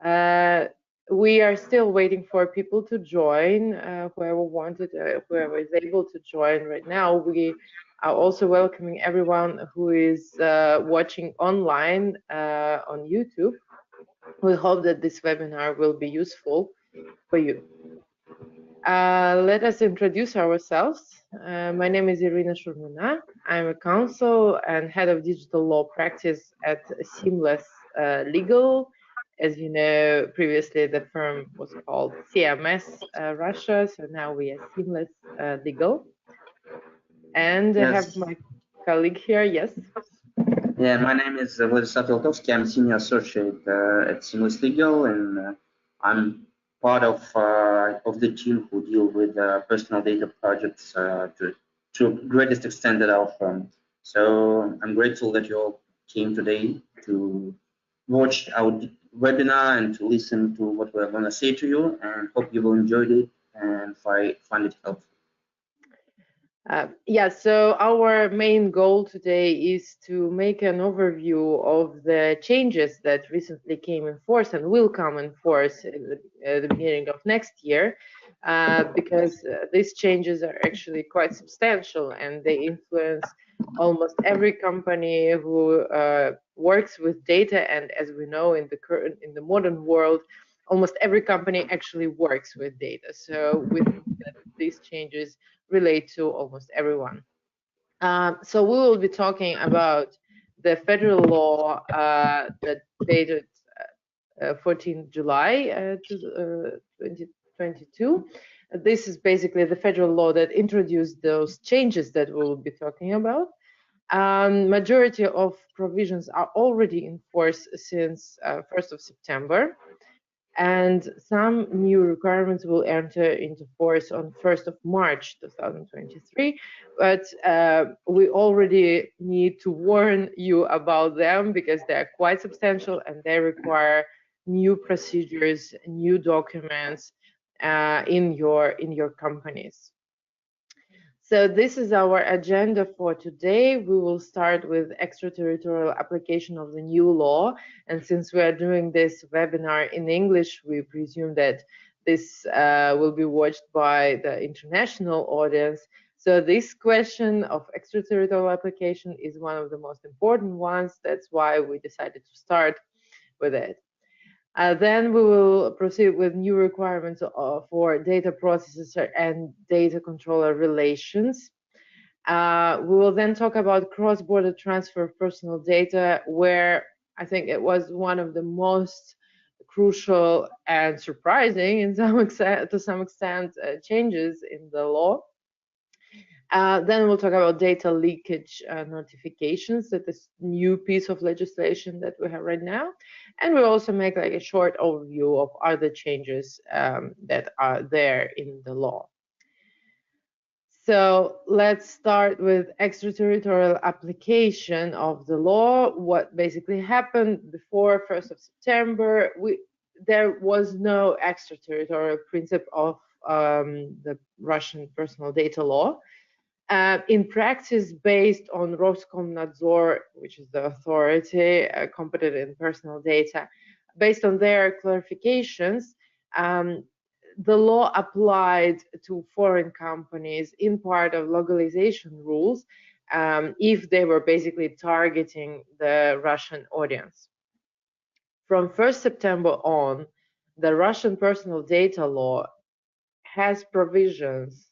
We are still waiting for people to join. Whoever is able to join right now. We are also welcoming everyone who is watching online on YouTube. We hope that this webinar will be useful for you. Let us introduce ourselves. My name is Irina Sharma. I'm a counsel and head of digital law practice at Seamless Legal. As you know, previously the firm was called CMS Russia, so now we are Seamless Legal. And I have my colleague here, yes? Yeah, my name is Vladislav Eltovskiy. I'm senior associate at Seamless Legal, and I'm part of the team who deal with personal data projects to greatest extent at our firm. So I'm grateful that you all came today to watch our webinar and to listen to what we're going to say to you, and hope you will enjoy it and find it helpful. Yeah, so our main goal today is to make an overview of the changes that recently came in force and will come in force at the beginning of next year, because these changes are actually quite substantial and they influence almost every company who works with data. And as we know, in the modern world, almost every company actually works with data. So we think that these changes relate to almost everyone. So we will be talking about the federal law that dated 14 July 2022. This is basically the federal law that introduced those changes that we will be talking about. Majority of provisions are already in force since 1st of September. And some new requirements will enter into force on 1st of March 2023, but we already need to warn you about them because they are quite substantial and they require new procedures, new documents in your companies. So this is our agenda for today. We will start with extraterritorial application of the new law. And since we are doing this webinar in English, we presume that this will be watched by the international audience. So this question of extraterritorial application is one of the most important ones. That's why we decided to start with it. Then we will proceed with new requirements for data processor and data controller relations. We will then talk about cross-border transfer of personal data, where I think it was one of the most crucial and surprising to some extent changes in the law. Then we'll talk about data leakage notifications, that is new piece of legislation that we have right now. And we'll also make like a short overview of other changes that are there in the law. So let's start with extraterritorial application of the law. What basically happened before 1st of September, there was no extraterritorial principle of the Russian personal data law. In practice, based on Roskomnadzor, which is the authority competent in personal data, based on their clarifications, the law applied to foreign companies in part of localization rules if they were basically targeting the Russian audience. From 1st September on, the Russian personal data law has provisions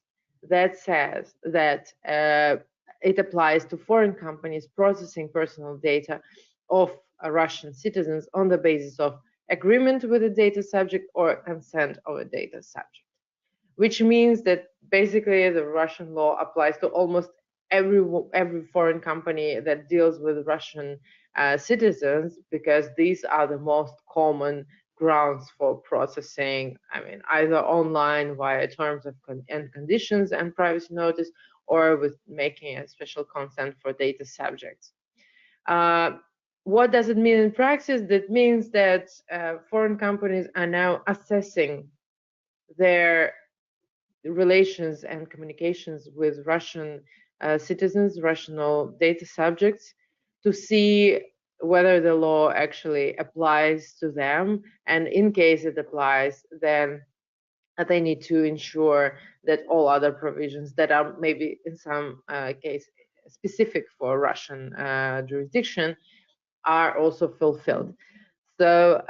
that says that it applies to foreign companies processing personal data of Russian citizens on the basis of agreement with a data subject or consent of a data subject, which means that basically the Russian law applies to almost every foreign company that deals with Russian citizens, because these are the most common grounds for processing, I mean, either online via terms of and conditions and privacy notice, or with making a special consent for data subjects. What does it mean in practice? That means that foreign companies are now assessing their relations and communications with Russian citizens, Russian data subjects, to see whether the law actually applies to them, and in case it applies, then they need to ensure that all other provisions that are maybe in some case specific for Russian jurisdiction are also fulfilled. So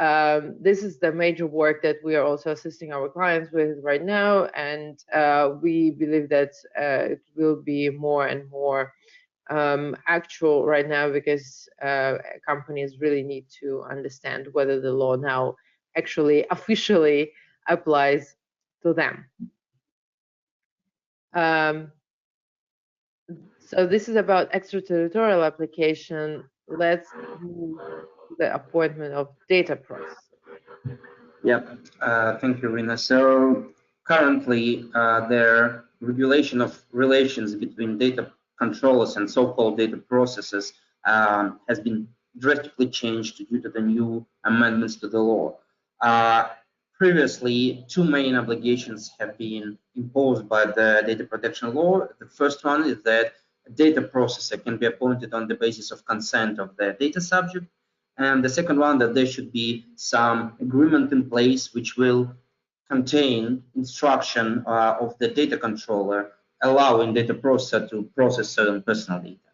this is the major work that we are also assisting our clients with right now, and we believe that it will be more and more actual right now, because companies really need to understand whether the law now actually officially applies to them. So this is about extraterritorial application. Let's move to the appointment of data processor. Yeah, thank you, Irina. So currently, the regulation of relations between data controllers and so-called data processors has been drastically changed due to the new amendments to the law. Previously, two main obligations have been imposed by the data protection law. The first one is that a data processor can be appointed on the basis of consent of the data subject. And the second one, that there should be some agreement in place which will contain instruction of the data controller allowing data processor to process certain personal data.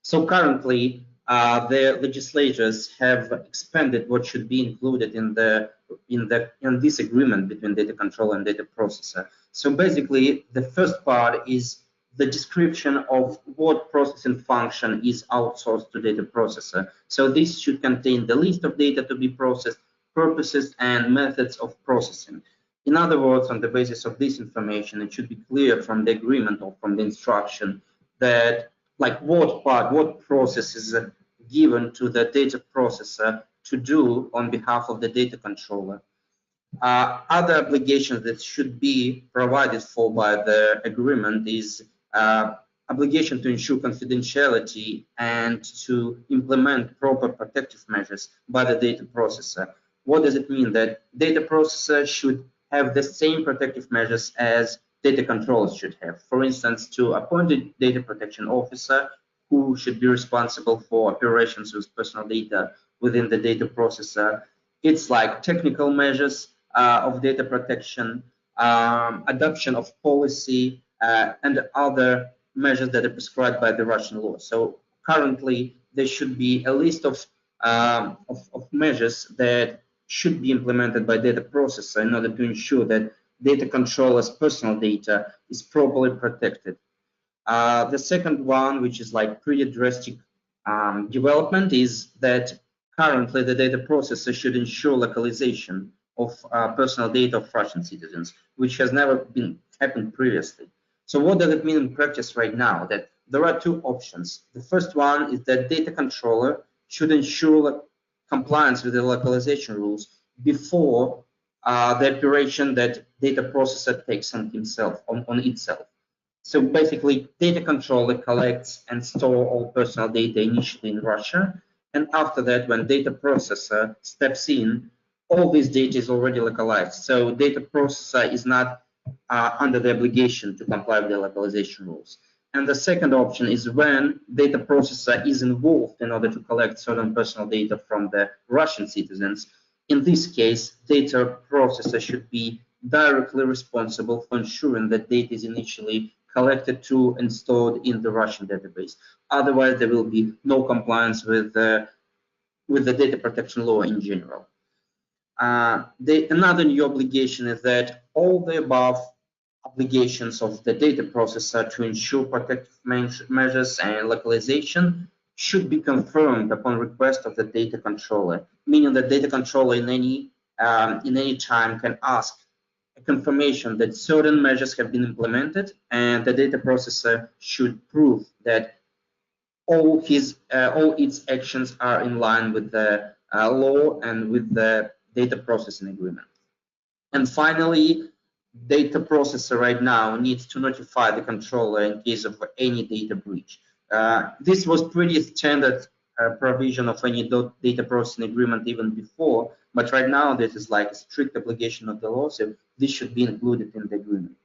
So currently, the legislators have expanded what should be included in this agreement between data controller and data processor. So basically, the first part is the description of what processing function is outsourced to data processor. So this should contain the list of data to be processed, purposes and methods of processing. In other words, on the basis of this information, it should be clear from the agreement or from the instruction that like what process is given to the data processor to do on behalf of the data controller. Other obligations that should be provided for by the agreement is obligation to ensure confidentiality and to implement proper protective measures by the data processor. What does it mean? That data processor should have the same protective measures as data controllers should have. For instance, to appoint a data protection officer who should be responsible for operations with personal data within the data processor. It's like technical measures of data protection, adoption of policy, and other measures that are prescribed by the Russian law. So currently, there should be a list of measures that should be implemented by data processor in order to ensure that data controller's personal data is properly protected. The second one, which is like pretty drastic development, is that currently the data processor should ensure localization of personal data of Russian citizens, which has never been happened previously. So what does it mean in practice right now? That there are two options. The first one is that data controller should ensure compliance with the localization rules before the operation that data processor takes on himself, on itself. So basically, data controller collects and store all personal data initially in Russia, and after that, when data processor steps in, all this data is already localized. So data processor is not under the obligation to comply with the localization rules. And the second option is when data processor is involved in order to collect certain personal data from the Russian citizens. In this case, data processor should be directly responsible for ensuring that data is initially collected to and stored in the Russian database. Otherwise, there will be no compliance with the data protection law in general. Another new obligation is that all the above obligations of the data processor to ensure protective measures and localization should be confirmed upon request of the data controller, meaning that data controller in any time can ask a confirmation that certain measures have been implemented, and the data processor should prove that all its actions are in line with the law and with the data processing agreement. And finally, data processor right now needs to notify the controller in case of any data breach. This was pretty standard provision of any data processing agreement even before, but right now this is like a strict obligation of the law, so this should be included in the agreement.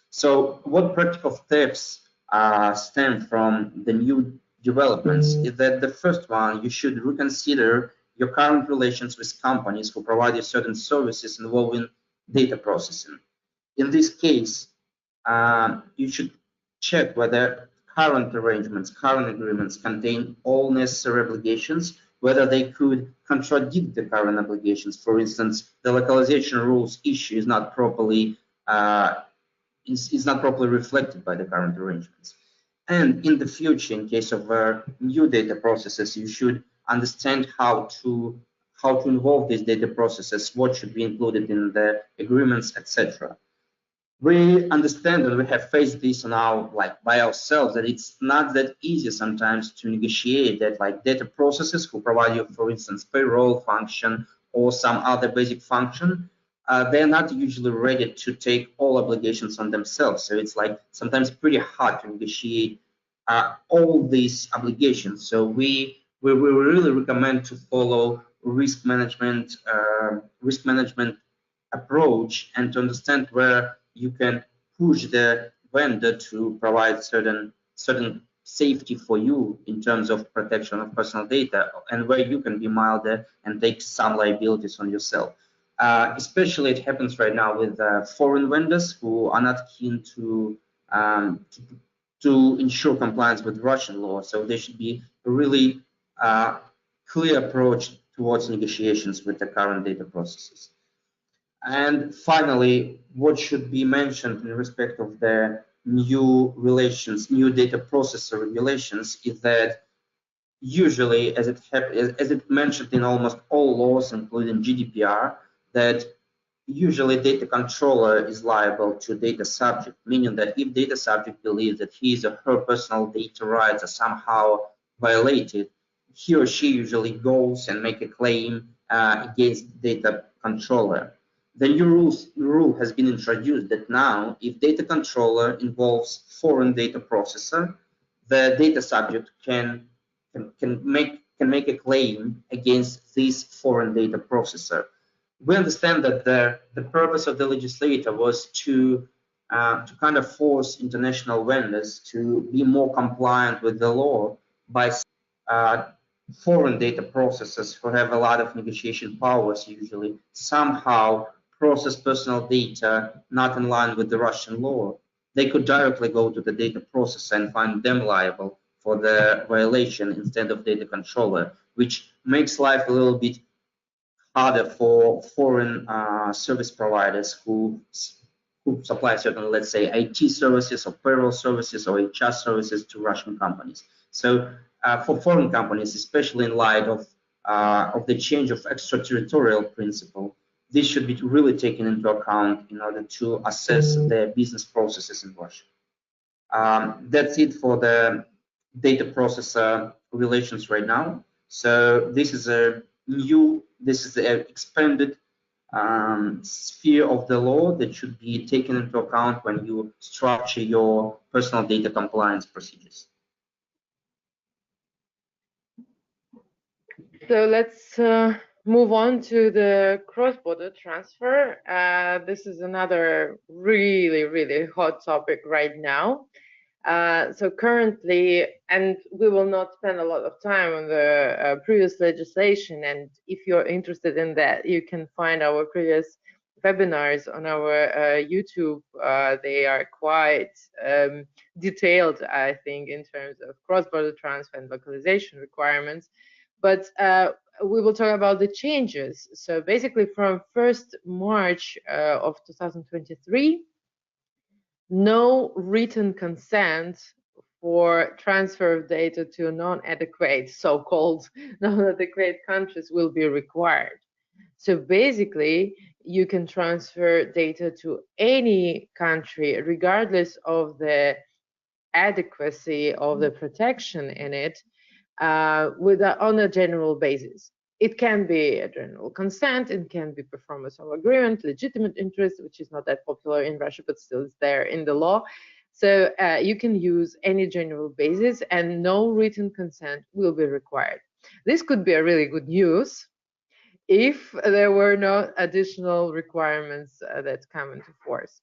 So what practical steps stem from the new developments is that the first one, you should reconsider your current relations with companies who provide you certain services involving data processing. In this case, you should check whether current arrangements, current agreements contain all necessary obligations, whether they could contradict the current obligations. For instance, the localization rules issue is not properly reflected by the current arrangements. And in the future, in case of new data processes, you should understand how to involve these data processes, what should be included in the agreements, etc. We understand and we have faced this now, like by ourselves, that it's not that easy sometimes to negotiate that, like data processes who provide you, for instance, payroll function or some other basic function, they're not usually ready to take all obligations on themselves. So it's like sometimes pretty hard to negotiate all these obligations. So we really recommend to follow risk management approach and to understand where you can push the vendor to provide certain safety for you in terms of protection of personal data, and where you can be milder and take some liabilities on yourself. Especially it happens right now with foreign vendors who are not keen to ensure compliance with Russian law. So there should be a really clear approach towards negotiations with the current data processes. And finally, what should be mentioned in respect of the new data processor regulations is that usually, as it mentioned in almost all laws, including GDPR, that usually data controller is liable to data subject, meaning that if data subject believes that his or her personal data rights are somehow violated, he or she usually goes and make a claim against data controller. The new rule has been introduced that now, if data controller involves foreign data processor, the data subject can make a claim against this foreign data processor. We understand that the purpose of the legislator was to kind of force international vendors to be more compliant with the law by foreign data processors who have a lot of negotiation powers usually somehow process personal data not in line with the Russian law. They could directly go to the data processor and find them liable for the violation instead of data controller, which makes life a little bit harder for foreign service providers who supply certain, let's say, IT services or payroll services or HR services to Russian companies. So for foreign companies, especially in light of the change of extraterritorial principle, this should be really taken into account in order to assess their business processes in Russia. That's it for the data processor relations right now. So this is an expanded sphere of the law that should be taken into account when you structure your personal data compliance procedures. So let's move on to the cross-border transfer. This is another really hot topic right now. So currently, and we will not spend a lot of time on the previous legislation, and if you're interested in that, you can find our previous webinars on our YouTube. They are quite detailed, I think, in terms of cross-border transfer and localization requirements. But we will talk about the changes. So basically from 1st March of 2023, no written consent for transfer of data to non-adequate, so-called non-adequate countries will be required. So basically, you can transfer data to any country, regardless of the adequacy of the protection in it, on a general basis. It can be a general consent, it can be performance of agreement, legitimate interest, which is not that popular in Russia, but still is there in the law. So you can use any general basis and no written consent will be required. This could be a really good news if there were no additional requirements that come into force.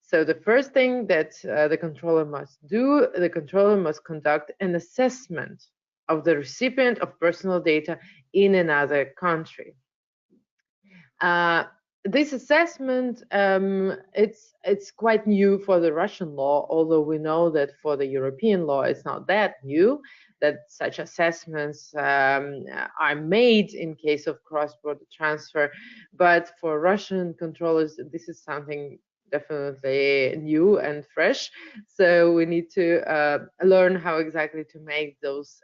So the first thing that the controller must do, the controller must conduct an assessment of the recipient of personal data in another country. This assessment, it's quite new for the Russian law, although we know that for the European law it's not that new, that such assessments are made in case of cross-border transfer. But for Russian controllers, this is something definitely new and fresh. So we need to learn how exactly to make those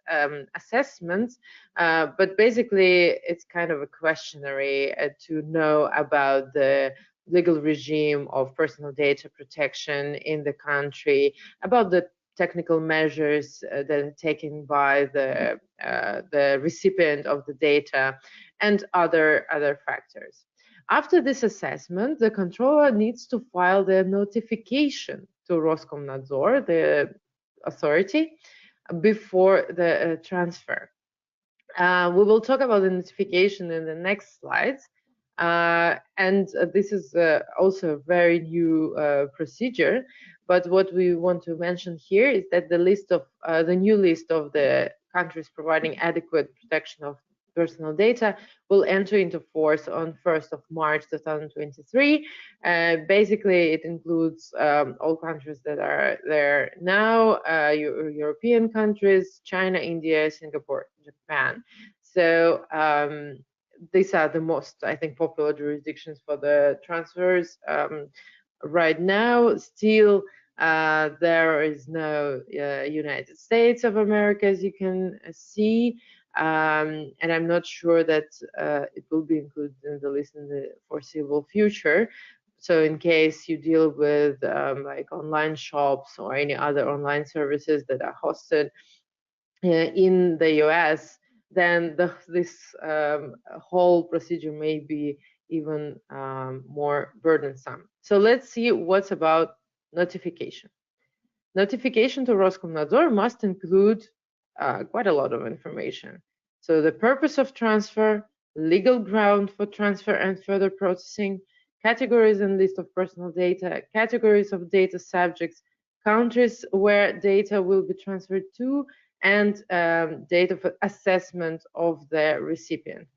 assessments. But basically, it's kind of a questionnaire to know about the legal regime of personal data protection in the country, about the technical measures that are taken by the recipient of the data, and other factors. After this assessment, the controller needs to file the notification to Roskomnadzor, the authority, before the transfer. We will talk about the notification in the next slides. And this is also a very new procedure. But what we want to mention here is that the list of the new list of the countries providing adequate protection of personal data will enter into force on 1st of March 2023. Basically, it includes all countries that are there now, European countries, China, India, Singapore, Japan. So these are the most, I think, popular jurisdictions for the transfers. Right now, still, there is no United States of America, as you can see. And I'm not sure that it will be included in the list in the foreseeable future. So in case you deal with like online shops or any other online services that are hosted in the US, then this whole procedure may be even more burdensome. So let's see what's about notification. Notification to Roskomnadzor must include quite a lot of information. So the purpose of transfer, legal ground for transfer and further processing, categories and list of personal data, categories of data subjects, countries where data will be transferred to, and data for assessment of the recipient.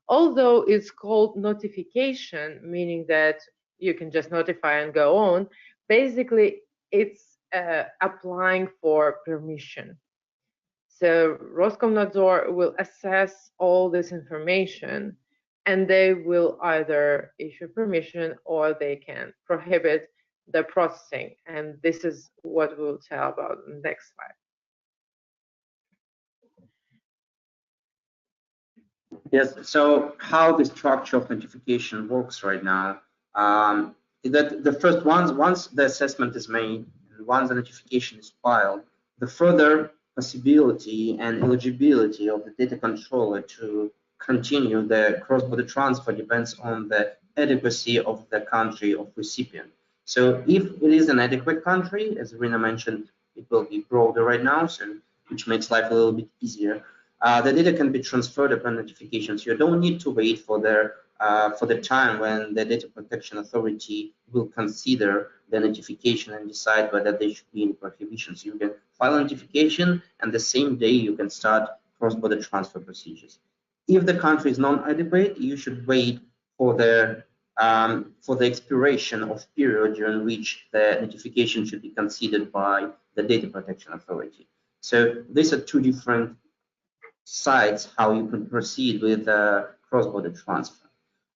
Although it's called notification, meaning that you can just notify and go on, basically it's applying for permission. So Roskomnadzor will assess all this information, and they will either issue permission or they can prohibit the processing. And this is what we'll tell about in the next slide. Yes, so how the structure of notification works right now, is that the first once the assessment is made, and once the notification is filed, the further possibility and eligibility of the data controller to continue the cross-border transfer depends on the adequacy of the country of recipient. So if it is an adequate country, as Irina mentioned, it will be broader right now, so which makes life a little bit easier. The data can be transferred upon notification, so you don't need to wait for the time when the data protection authority will consider the notification and decide whether there should be any prohibitions. You can file a notification, and the same day you can start cross-border transfer procedures. If the country is non-adequate, you should wait for the expiration of period during which the notification should be considered by the data protection authority. So these are two different sides how you can proceed with cross-border transfer.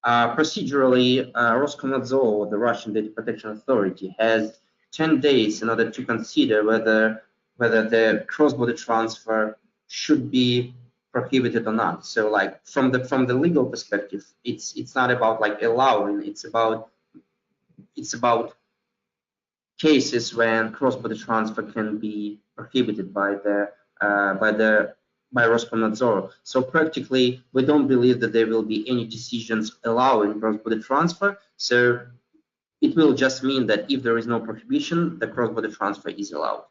Procedurally, Roskomnadzor, the Russian Data Protection Authority, has 10 days in order to consider whether the cross-border transfer should be prohibited or not. So, like from the legal perspective, it's not about like allowing. It's about cases when cross-border transfer can be prohibited by Roskomnadzor. So practically, we don't believe that there will be any decisions allowing cross-border transfer. So it will just mean that if there is no prohibition, the cross-border transfer is allowed.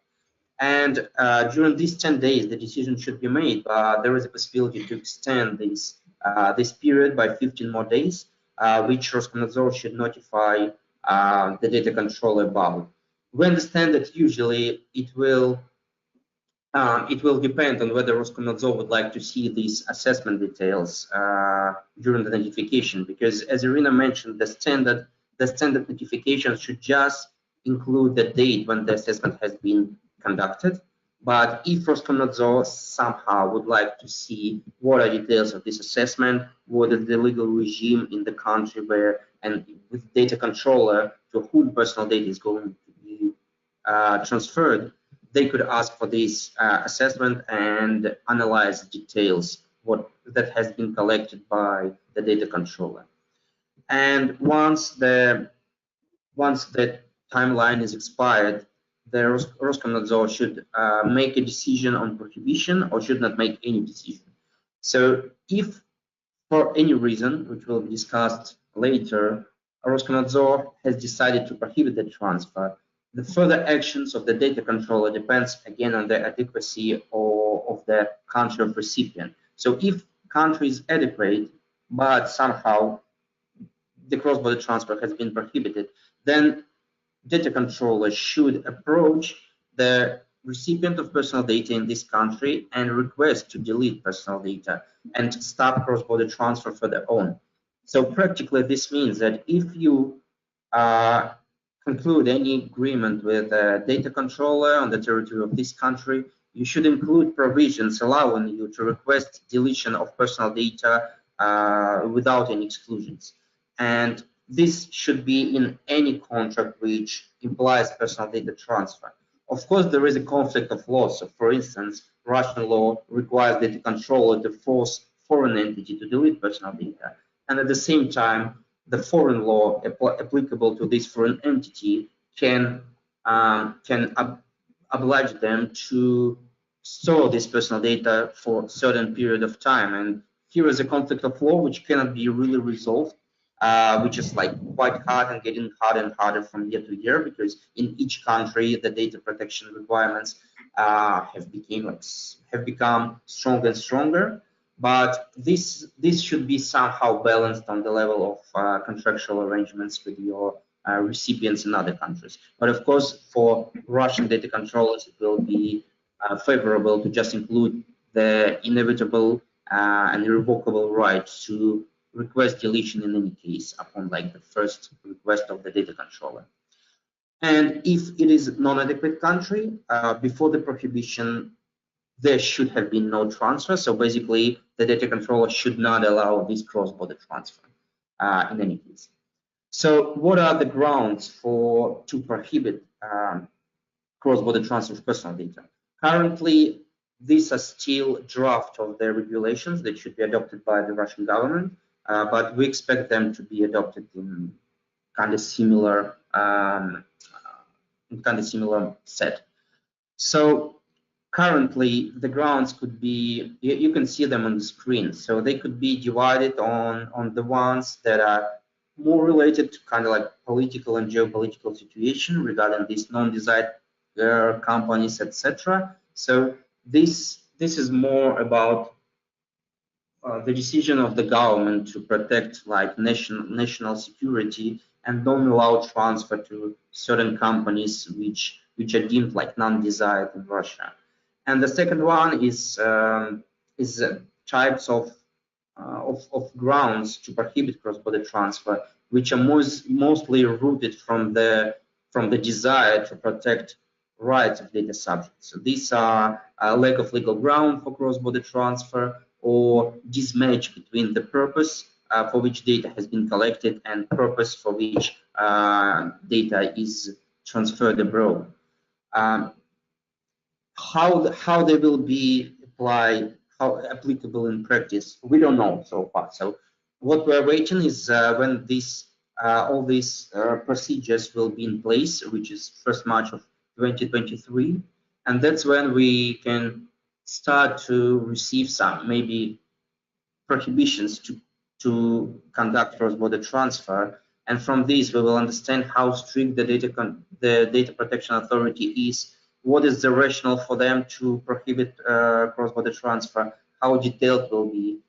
And during these 10 days, the decision should be made. There is a possibility to extend this period by 15 more days, which Roskomnadzor should notify the data controller about. We understand that usually it will depend on whether Roskomnadzor would like to see these assessment details during the notification, because as Irina mentioned, the standard notification should just include the date when the assessment has been conducted. But if Roskomnadzor somehow would like to see what are details of this assessment, what is the legal regime in the country where, and with data controller to whom personal data is going to be transferred, they could ask for this assessment and analyze details that has been collected by the data controller. And once the timeline is expired, the Roskomnadzor should make a decision on prohibition or should not make any decision. So if for any reason, which will be discussed later, Roskomnadzor has decided to prohibit the transfer, the further actions of the data controller depends again on the adequacy of the country of recipient. So if country is adequate, but somehow the cross-border transfer has been prohibited, then data controller should approach the recipient of personal data in this country and request to delete personal data and stop cross-border transfer for their own. So practically this means that if you conclude any agreement with a data controller on the territory of this country, you should include provisions allowing you to request deletion of personal data without any exclusions. And this should be in any contract which implies personal data transfer. Of course, there is a conflict of laws. So for instance, Russian law requires data controller to force foreign entity to delete personal data. And at the same time, the foreign law applicable to this foreign entity can oblige them to store this personal data for a certain period of time. And here is a conflict of law which cannot be really resolved, which is like quite hard and getting harder and harder from year to year, because in each country the data protection requirements have become stronger and stronger. But this should be somehow balanced on the level of contractual arrangements with your recipients in other countries. But of course, for Russian data controllers, it will be favorable to just include the inevitable and irrevocable right to request deletion in any case upon like the first request of the data controller. And if it is a non-adequate country, before the prohibition, there should have been no transfer. So basically, the data controller should not allow this cross-border transfer in any case. So what are the grounds to prohibit cross-border transfer of personal data? Currently, these are still draft of the regulations that should be adopted by the Russian government, but we expect them to be adopted in kind of similar set. So currently, the grounds could be, you can see them on the screen. So they could be divided on the ones that are more related to kind of like political and geopolitical situation regarding these non-desired companies, etc. So this is more about the decision of the government to protect like national security and don't allow transfer to certain companies which are deemed like non-desired in Russia. And the second one is types of grounds to prohibit cross-border transfer, which are mostly rooted from the desire to protect rights of data subjects. So these are a lack of legal ground for cross-border transfer, or mismatch between the purpose for which data has been collected and purpose for which data is transferred abroad. How they will be applied, how applicable in practice, we don't know so far. So what we're waiting is when all these procedures will be in place, which is 1st March of 2023, and that's when we can start to receive some maybe prohibitions to conduct cross-border transfer, and from these we will understand how strict the data protection authority is, what is the rationale for them to prohibit cross-border transfer, how detailed will be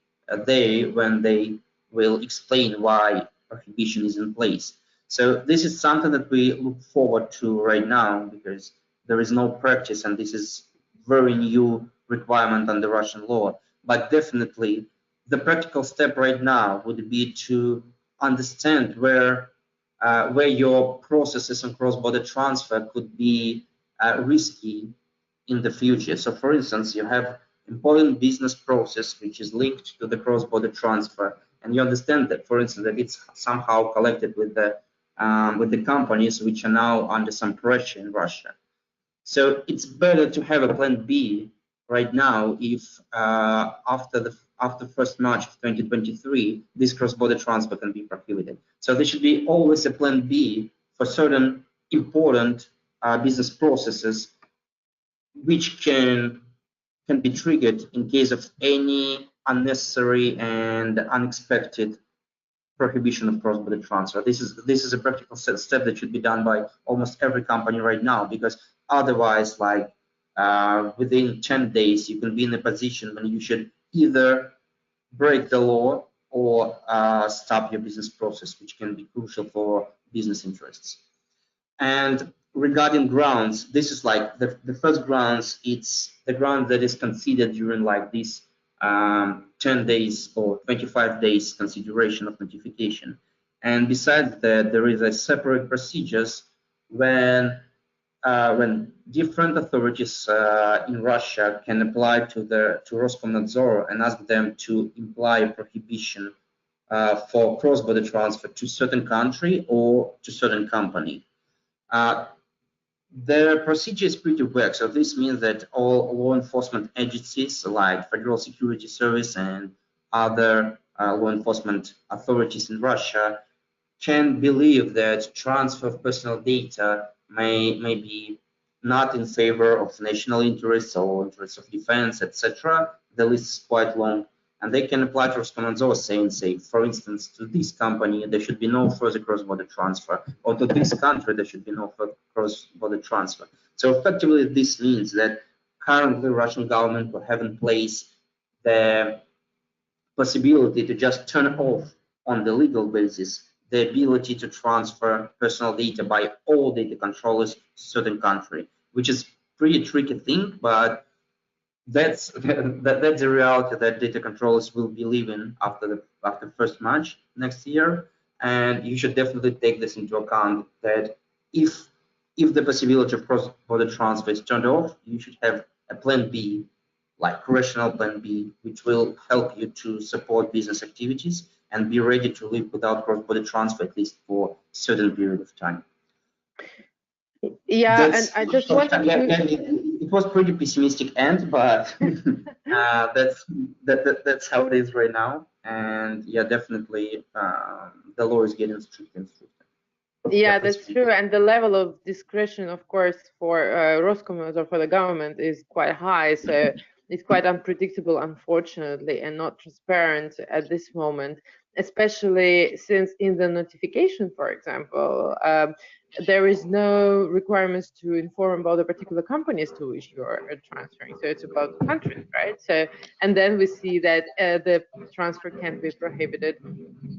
they when they will explain why prohibition is in place. So this is something that we look forward to right now because there is no practice, and this is very new requirement under Russian law. But definitely, the practical step right now would be to understand where your processes and cross-border transfer could be risky in the future. So, for instance, you have important business process which is linked to the cross-border transfer, and you understand that, for instance, that it's somehow collected with the companies which are now under some pressure in Russia. So it's better to have a plan B right now if after 1st March of 2023 this cross-border transfer can be prohibited. So there should be always a plan B for certain important business processes which can be triggered in case of any unnecessary and unexpected prohibition of cross-border transfer. This is a practical step that should be done by almost every company right now, because otherwise, like within 10 days, you can be in a position when you should either break the law or stop your business process, which can be crucial for business interests. And regarding grounds, this is like the first grounds. It's the ground that is considered during like this 10 days or 25 days consideration of notification. And besides that, there is a separate procedures when different authorities in Russia can apply to Roskomnadzor and ask them to imply a prohibition for cross-border transfer to certain country or to certain company. The procedure is pretty vague, so this means that all law enforcement agencies like Federal Security Service and other law enforcement authorities in Russia can believe that transfer of personal data may be not in favor of national interests or interests of defense, etc. The list is quite long, and they can apply to Roskomnadzor saying, say, for instance, to this company there should be no further cross-border transfer, or to this country there should be no further cross-border transfer. So effectively, this means that currently Russian government will have in place the possibility to just turn off on the legal basis the ability to transfer personal data by all data controllers to certain country, which is pretty tricky thing, but that's the reality that data controllers will be living after 1st March next year. And you should definitely take this into account, that if the possibility of cross-border transfer is turned off, you should have a plan B, like rational plan B, which will help you to support business activities and be ready to live without cross-border transfer, at least for a certain period of time. Yeah, and I just wanted to... It was pretty pessimistic end, but that's how it is right now. And yeah, definitely the law is getting stricter and stricter. Yeah, that's true. And the level of discretion, of course, for Roskomnadzor or for the government is quite high. So it's quite unpredictable, unfortunately, and not transparent at this moment, especially since in the notification, for example, there is no requirements to inform about the particular companies to which you're transferring. So it's about countries, right? So, and then we see that the transfer can be prohibited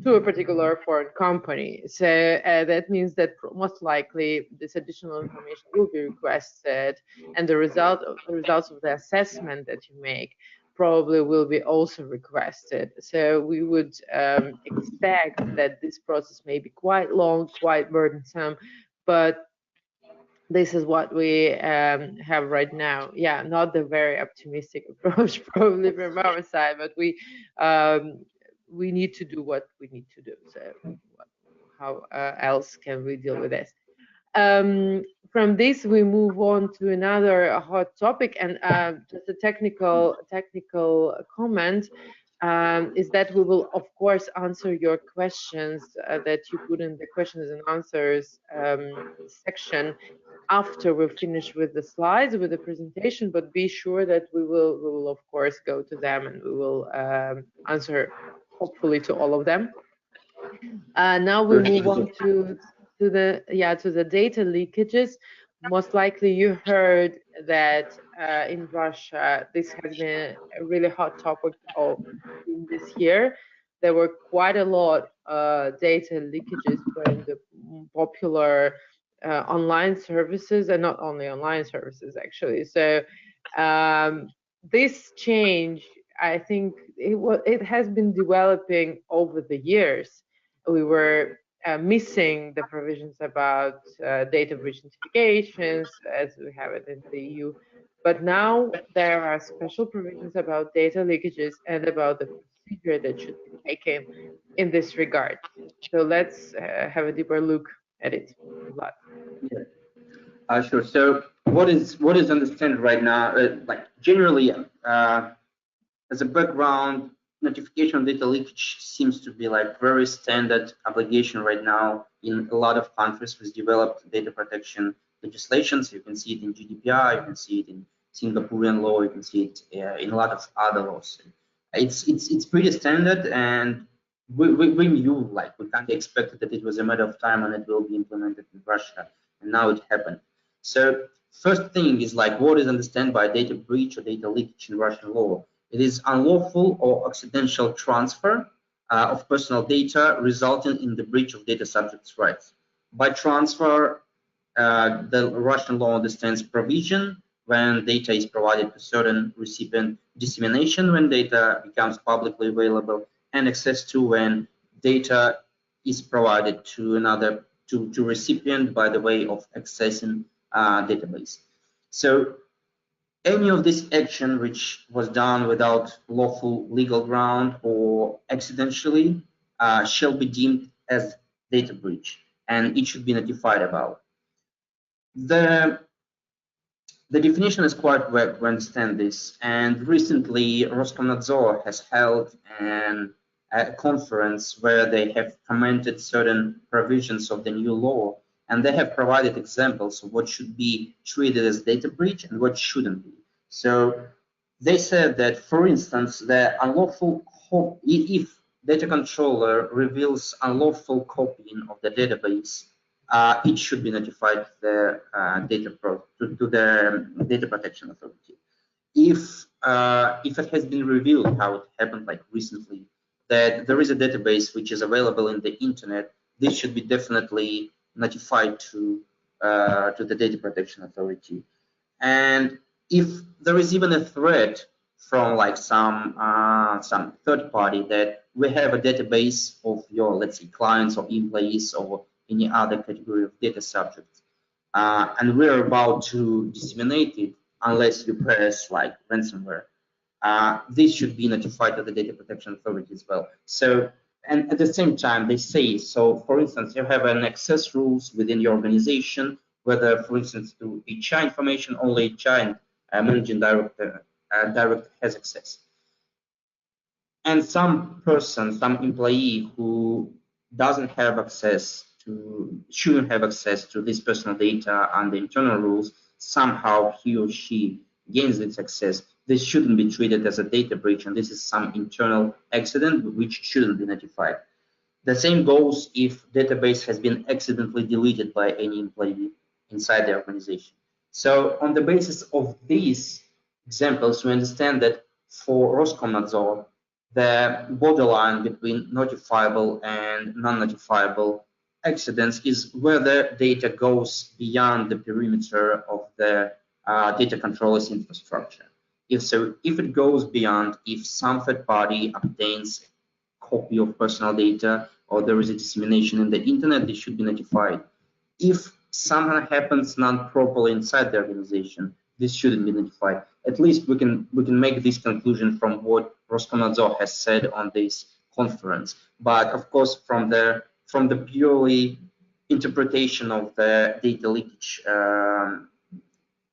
to a particular foreign company. So that means that most likely this additional information will be requested, and the results of the assessment that you make probably will be also requested. So we would expect that this process may be quite long, quite burdensome, but this is what we have right now. Yeah, not the very optimistic approach probably from our side, but we need to do what we need to do. So how else can we deal with this? From this, we move on to another hot topic, and just a technical comment is that we will, of course, answer your questions that you put in the questions and answers section after we finish with the slides, with the presentation. But be sure that we will of course go to them, and we will answer hopefully to all of them. Now we move on to the data leakages. Most likely you heard that in Russia this has been a really hot topic in this year. there were quite a lot data leakages when the popular online services, and not only online services actually. So this change, I think it has been developing over the years. We were missing the provisions about data breach notifications as we have it in the EU. But now there are special provisions about data leakages and about the procedure that should be taken in this regard. So let's have a deeper look at it, Vlad. Yeah. Sure. So what is understood right now? Like generally, as a background, notification of data leakage seems to be like very standard obligation right now in a lot of countries with developed data protection legislations. You can see it in GDPR, you can see it in Singaporean law, you can see it in a lot of other laws. It's pretty standard, and we knew, like, we kind of expected that it was a matter of time and it will be implemented in Russia, and now it happened. So first thing is like, what is understood by data breach or data leakage in Russian law? It is unlawful or accidental transfer of personal data resulting in the breach of data subjects' rights. By transfer, the Russian law understands provision when data is provided to certain recipient, dissemination when data becomes publicly available, and access to when data is provided to another to recipient by the way of accessing database. So any of this action which was done without lawful legal ground or accidentally shall be deemed as data breach, and it should be notified about. The definition is quite vague, we understand this, and recently Roskomnadzor has held a conference where they have commented certain provisions of the new law, and they have provided examples of what should be treated as data breach and what shouldn't be. So they said that, for instance, the unlawful if data controller reveals unlawful copying of the database, it should be notified to the to the data protection authority. If it has been revealed, how it happened like recently, that there is a database which is available in the internet, this should be definitely notified to the data protection authority. And if there is even a threat from like some third party that we have a database of your, let's say, clients or employees or any other category of data subjects, and we're about to disseminate it unless you press like ransomware, this should be notified to the data protection authority as well. So, and at the same time, they say, so for instance, you have an access rules within your organization, whether, for instance, to HR information, only HR managing director has access. And some person, some employee who doesn't have access to, shouldn't have access to this personal data and the internal rules, somehow he or she gains this access, this shouldn't be treated as a data breach, and this is some internal accident which shouldn't be notified. The same goes if database has been accidentally deleted by any employee inside the organization. So on the basis of these examples, we understand that for Roskomnadzor, the borderline between notifiable and non-notifiable accidents is whether data goes beyond the perimeter of the data controller's infrastructure. If so, if it goes beyond, if some third party obtains copy of personal data or there is a dissemination in the internet, they should be notified. If something happens not properly inside the organization, this shouldn't be notified. At least we can make this conclusion from what Roskomnadzor has said on this conference. But of course, from the purely interpretation of the data leakage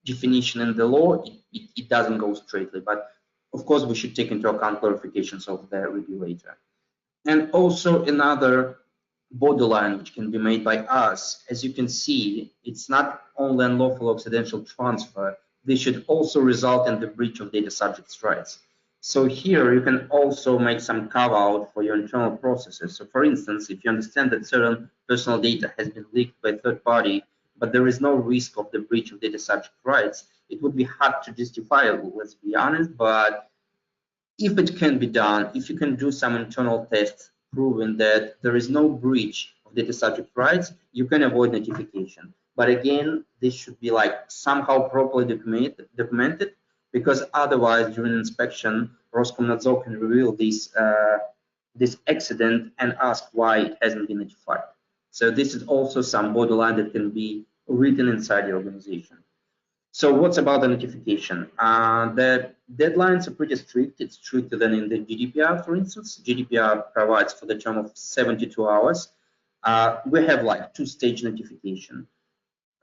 definition in the law, it doesn't go straightly. But of course, we should take into account clarifications of the regulator. And also another borderline which can be made by us, as you can see, it's not only unlawful accidental transfer, this should also result in the breach of data subjects' rights. So here you can also make some carve out for your internal processes. So for instance, if you understand that certain personal data has been leaked by third party, but there is no risk of the breach of data subject rights, it would be hard to justify, let's be honest, but if it can be done, if you can do some internal tests proving that there is no breach of data subject rights, you can avoid notification. But again, this should be like somehow properly documented, because otherwise during inspection, Roskomnadzor can reveal this accident and ask why it hasn't been notified. So this is also some borderline that can be written inside the organization. So what's about the notification? The deadlines are pretty strict. It's stricter than in the GDPR, for instance. GDPR provides for the term of 72 hours. We have like two-stage notification.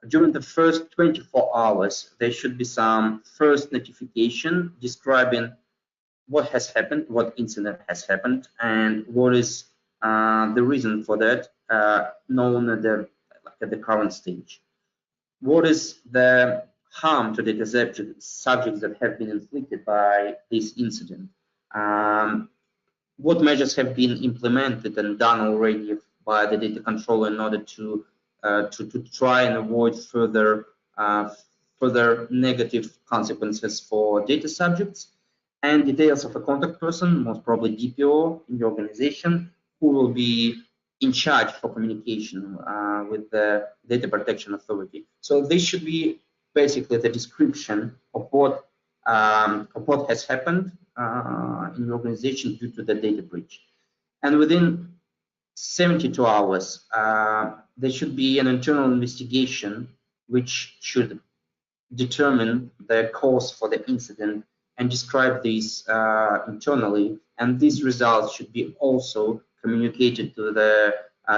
During the first 24 hours, there should be some first notification describing what has happened, what incident has happened, and what is the reason for that, known at the current stage. What is the harm to data subjects that have been inflicted by this incident? What measures have been implemented and done already by the data controller in order to try and avoid further negative consequences for data subjects? And details of a contact person, most probably DPO in the organization, who will be in charge for communication with the data protection authority. So this should be basically the description of what has happened in the organization due to the data breach. And within 72 hours, there should be an internal investigation which should determine the cause for the incident and describe these internally, and these results should be also communicated to the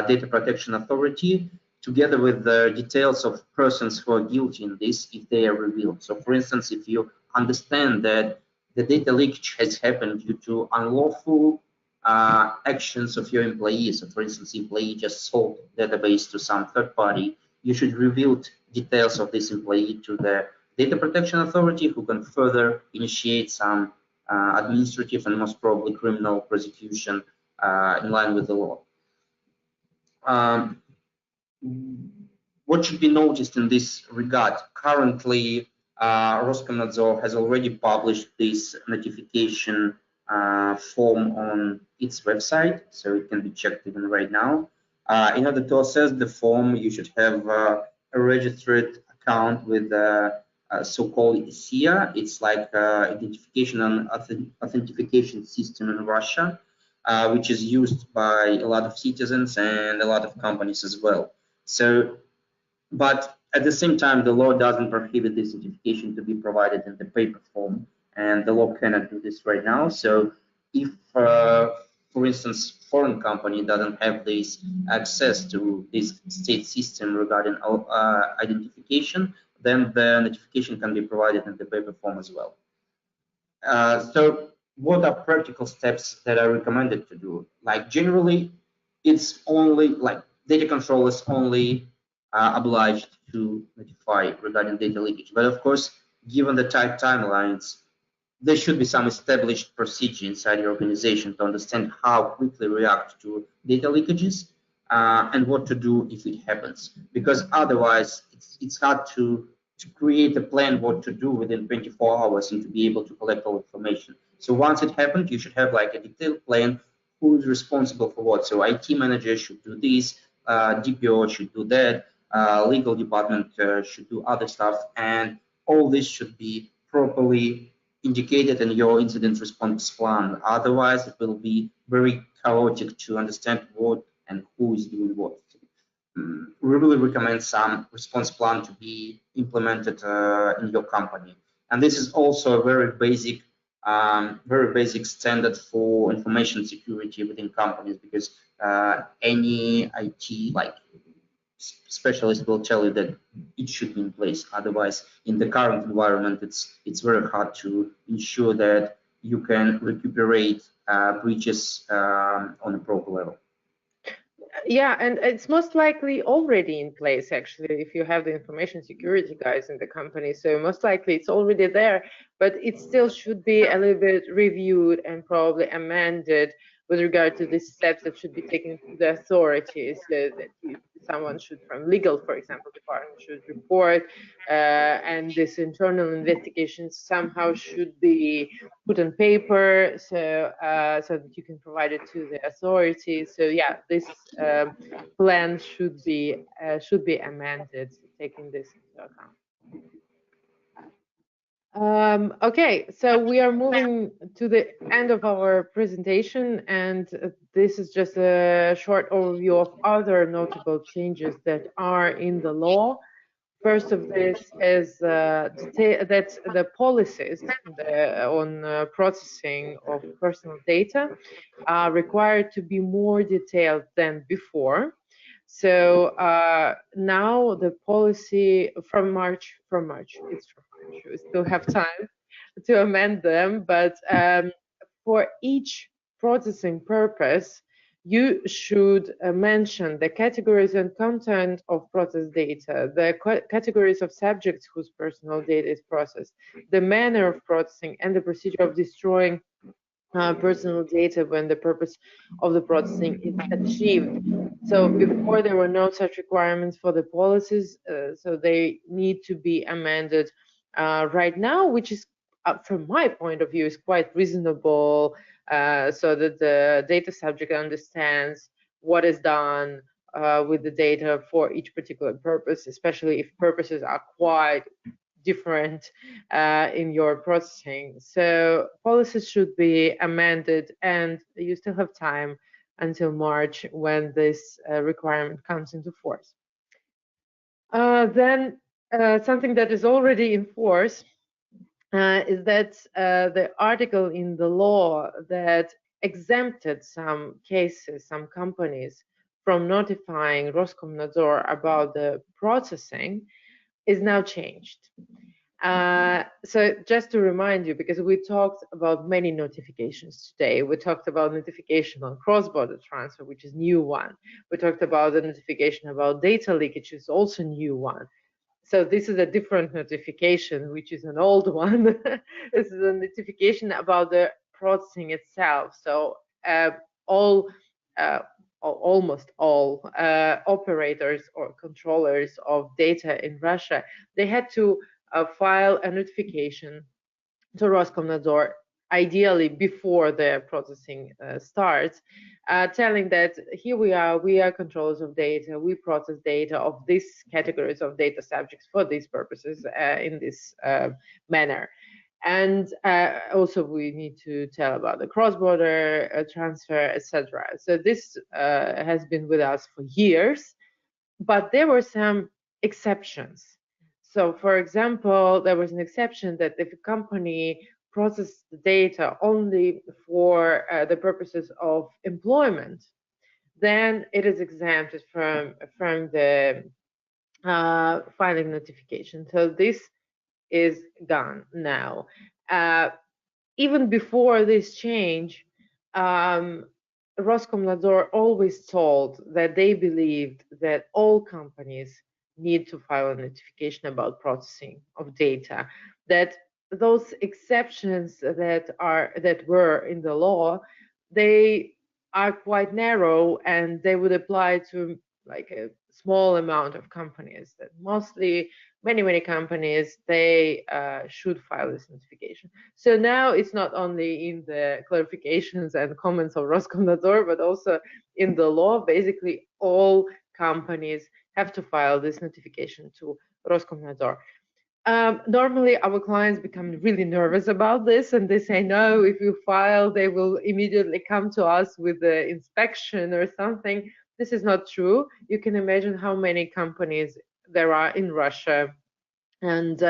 data protection authority, together with the details of persons who are guilty in this if they are revealed. So for instance, if you understand that the data leakage has happened due to unlawful actions of your employees, so for instance, employee just sold database to some third party, you should reveal details of this employee to the data protection authority, who can further initiate some administrative and most probably criminal prosecution in line with the law. What should be noticed in this regard? Currently, Roskomnadzor has already published this notification form on its website, so it can be checked even right now. In order to access the form, you should have a registered account with so-called SIA. It's like identification and authentication system in Russia, which is used by a lot of citizens and a lot of companies as well. So, but at the same time, the law doesn't prohibit this identification to be provided in the paper form, and the law cannot do this right now. So if, for instance, foreign company doesn't have this access to this state system regarding identification, then the notification can be provided in the paper form as well. So what are practical steps that are recommended to do? Like generally, it's only like data controllers only obliged to notify regarding data leakage. But of course, given the tight timelines, there should be some established procedure inside the organization to understand how quickly react to data leakages and what to do if it happens. Because otherwise, it's hard to create a plan what to do within 24 hours and to be able to collect all information. So once it happened, you should have like a detailed plan who is responsible for what. So IT manager should do this, DPO should do that, legal department should do other stuff, and all this should be properly indicated in your incident response plan. Otherwise, it will be very chaotic to understand what and who is doing what. We really recommend some response plan to be implemented in your company. And this is also a very basic standard for information security within companies, because any IT like specialist will tell you that it should be in place. Otherwise, in the current environment, it's very hard to ensure that you can recuperate breaches on a proper level. Yeah, and it's most likely already in place, actually, if you have the information security guys in the company. So most likely it's already there, but it still should be a little bit reviewed and probably amended with regard to the steps that should be taken to the authorities, so that someone should, from legal, for example, department should report, and this internal investigation somehow should be put on paper, so so that you can provide it to the authorities. So yeah, this plan should be amended, taking this into account. Okay, so we are moving to the end of our presentation, and this is just a short overview of other notable changes that are in the law. First of this is that the policies on processing of personal data are required to be more detailed than before. So now the policy from March, it's from March. We still have time to amend them, but for each processing purpose, you should mention the categories and content of processed data, the categories of subjects whose personal data is processed, the manner of processing, and the procedure of destroying personal data when the purpose of the processing is achieved. So before there were no such requirements for the policies, so they need to be amended right now, which is, from my point of view, is quite reasonable, so that the data subject understands what is done with the data for each particular purpose, especially if purposes are quite different in your processing. So policies should be amended, and you still have time until March when this requirement comes into force. Then something that is already in force is that the article in the law that exempted some cases, some companies, from notifying Roskomnadzor about the processing is now changed. So just to remind you, because we talked about many notifications today, we talked about notification on cross-border transfer, which is new one. We talked about the notification about data leakage, which is also new one. So this is a different notification, which is an old one. This is a notification about the processing itself. So almost all operators or controllers of data in Russia, they had to file a notification to Roskomnadzor, ideally before the processing starts, telling that here we are controllers of data, we process data of these categories of data subjects for these purposes in this manner. And also we need to tell about the cross-border transfer, etc. So this has been with us for years, but there were some exceptions. So for example, there was an exception that if a company processed the data only for the purposes of employment, then it is exempted from the filing notification. So this is gone now. Even before this change, Roskomnadzor always told that they believed that all companies need to file a notification about processing of data, that those exceptions that were in the law, they are quite narrow, and they would apply to like a small amount of companies, that mostly many companies, they should file this notification. So now it's not only in the clarifications and comments of Roskomnadzor, but also in the law. Basically, all companies have to file this notification to Roskomnadzor. Normally, our clients become really nervous about this, and they say, no, if you file, they will immediately come to us with the inspection or something. This is not true. You can imagine how many companies there are in Russia, and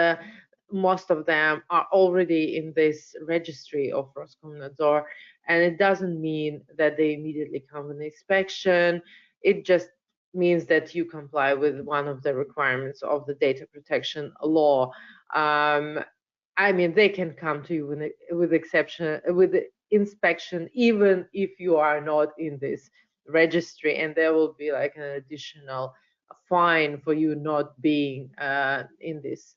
most of them are already in this registry of Roskomnadzor, and it doesn't mean that they immediately come with an inspection. It just means that you comply with one of the requirements of the data protection law. I mean, they can come to you with inspection, even if you are not in this registry, and there will be like an additional fine for you not being in this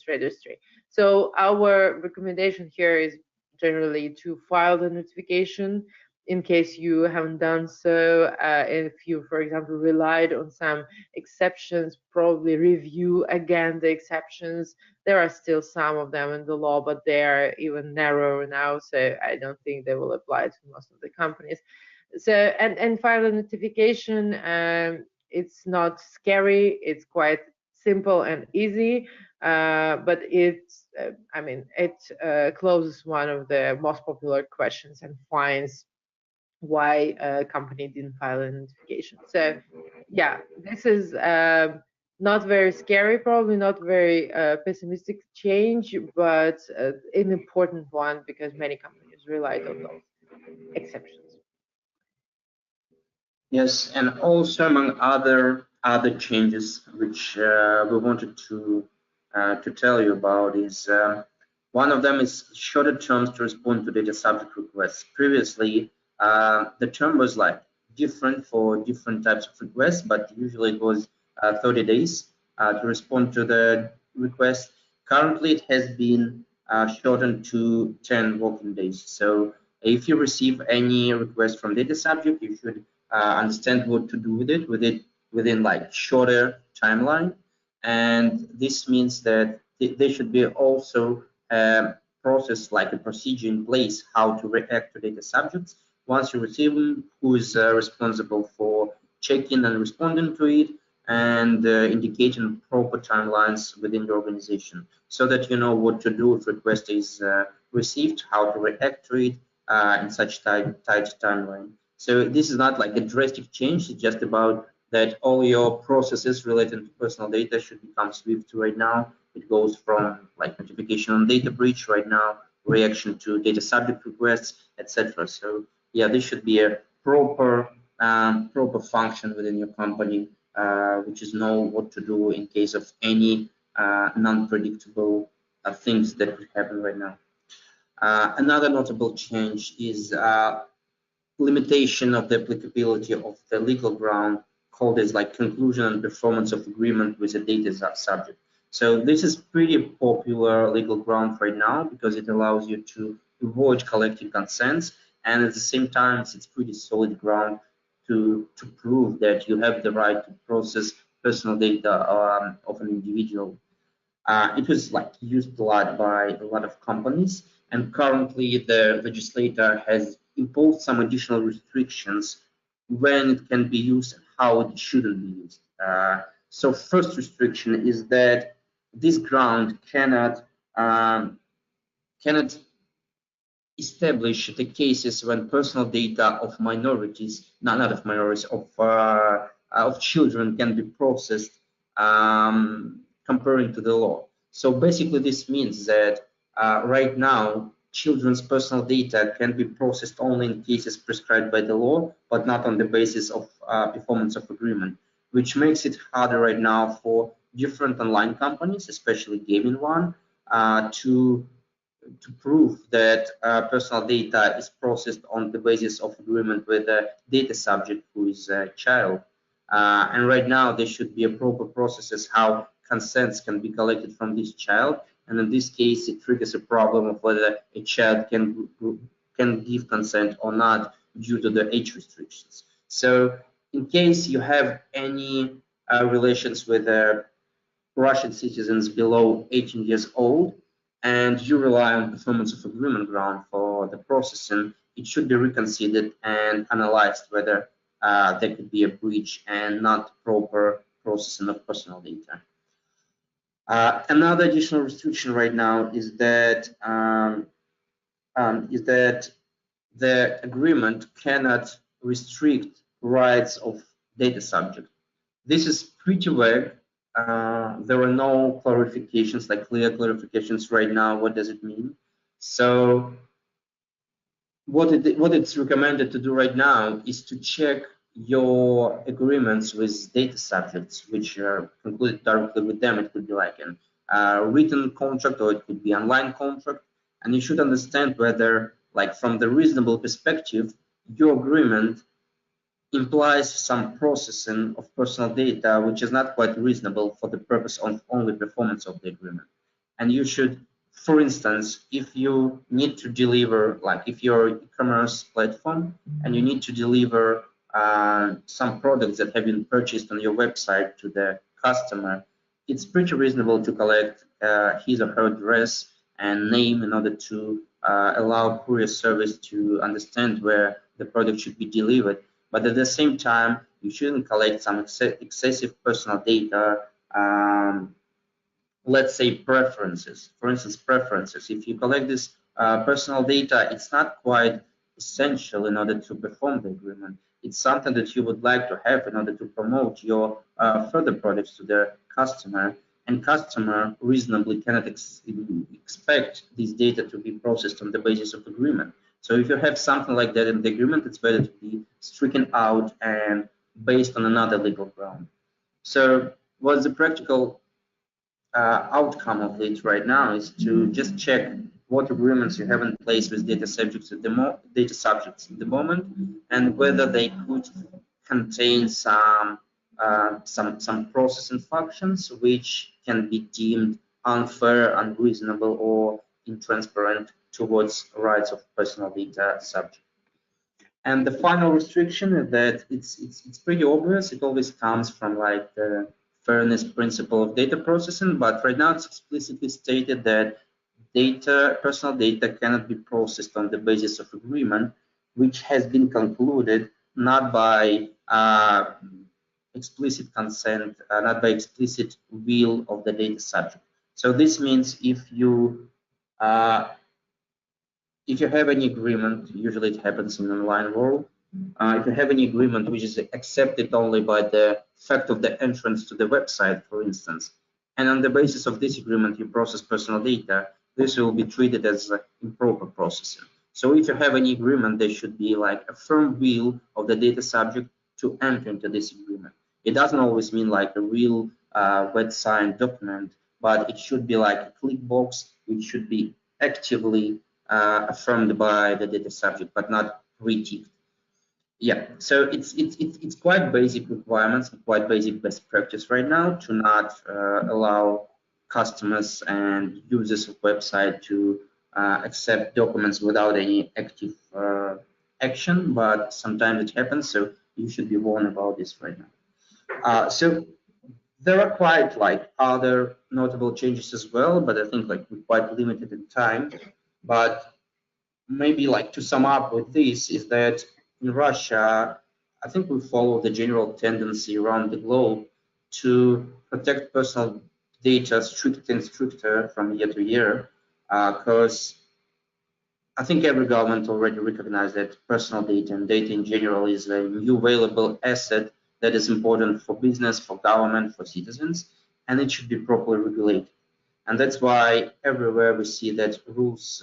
registry. So our recommendation here is generally to file the notification in case you haven't done so. If you, for example, relied on some exceptions, probably review again the exceptions. There are still some of them in the law, but they are even narrower now, so I don't think they will apply to most of the companies. So, and file a notification, it's not scary, it's quite simple and easy, but it's, I mean, it closes one of the most popular questions and finds why a company didn't file a notification. So yeah, this is not very scary, probably not very pessimistic change, but an important one because many companies relied on those exceptions. Yes, and also among other changes which we wanted to tell you about is one of them is shorter terms to respond to data subject requests. Previously, the term was like different for different types of requests, but usually it was 30 days to respond to the request. Currently, it has been shortened to 10 working days. So if you receive any request from data subject, you should understand what to do with it within like shorter timeline. And this means that there should be also a process, like a procedure in place, how to react to data subjects once you receive them, who is responsible for checking and responding to it, and indicating proper timelines within the organization so that you know what to do if request is received, how to react to it in such tight timeline. So this is not like a drastic change, it's just about that all your processes related to personal data should become Swift right now. It goes from like notification on data breach right now, reaction to data subject requests, etc. So yeah, this should be a proper function within your company, which is know what to do in case of any non-predictable things that could happen right now. Another notable change is limitation of the applicability of the legal ground called as like conclusion and performance of agreement with a data subject. So this is pretty popular legal ground right now because it allows you to avoid collective consents, and at the same time it's pretty solid ground to prove that you have the right to process personal data of an individual. It was like used a lot by a lot of companies, and currently the legislator has imposed some additional restrictions when it can be used and how it shouldn't be used. So first restriction is that this ground cannot establish the cases when personal data of minorities, not of minorities, of children can be processed comparing to the law. So basically, this means that right now, children's personal data can be processed only in cases prescribed by the law, but not on the basis of performance of agreement, which makes it harder right now for different online companies, especially gaming one, to prove that personal data is processed on the basis of agreement with a data subject who is a child. And right now, there should be a proper processes how consents can be collected from this child. And in this case, it triggers a problem of whether a child can give consent or not due to the age restrictions. So in case you have any relations with Russian citizens below 18 years old, and you rely on performance of agreement ground for the processing, it should be reconsidered and analyzed whether there could be a breach and not proper processing of personal data. Another additional restriction right now is that the agreement cannot restrict rights of data subject. This is pretty vague. There are no clarifications, like clear clarifications right now. What does it mean? So what it's recommended to do right now is to check your agreements with data subjects, which are concluded directly with them. It could be like a written contract or it could be online contract. And you should understand whether, like from the reasonable perspective, your agreement implies some processing of personal data which is not quite reasonable for the purpose of only performance of the agreement. And you should For instance, if you need to deliver, like if you're an e-commerce platform and you need to deliver some products that have been purchased on your website to the customer, it's pretty reasonable to collect his or her address and name in order to allow courier service to understand where the product should be delivered. But at the same time, you shouldn't collect some excessive personal data, let's say preferences. For instance, preferences. If you collect this personal data, it's not quite essential in order to perform the agreement. It's something that you would like to have in order to promote your further products to the customer, and customer reasonably cannot expect this data to be processed on the basis of agreement. So if you have something like that in the agreement, it's better to be stricken out and based on another legal ground. So what's the practical outcome of it right now is to just check what agreements you have in place with data subjects at the moment, and whether they could contain some processing functions which can be deemed unfair, unreasonable, or intransparent towards rights of personal data subject. And the final restriction is that it's pretty obvious. It always comes from like the fairness principle of data processing, but right now it's explicitly stated that personal data cannot be processed on the basis of agreement, which has been concluded not by explicit consent, not by explicit will of the data subject. So this means if you have any agreement, usually it happens in the online world, if you have any agreement which is accepted only by the fact of the entrance to the website, for instance, and on the basis of this agreement you process personal data, this will be treated as improper processing. So if you have any agreement, there should be like a firm will of the data subject to enter into this agreement. It doesn't always mean like a real wet signed document, but it should be like a click box which should be actively affirmed by the data subject, but not re-ticked. Yeah, so it's quite basic requirements, quite basic best practice right now to not allow customers and users of website to accept documents without any active action, but sometimes it happens, so you should be warned about this right now. So there are quite like other notable changes as well, but I think like we're quite limited in time. But maybe like to sum up with this is that in Russia, I think we follow the general tendency around the globe to protect personal data stricter and stricter from year to year, because I think every government already recognized that personal data and data in general is a new valuable asset that is important for business, for government, for citizens, and it should be properly regulated. And that's why everywhere we see that rules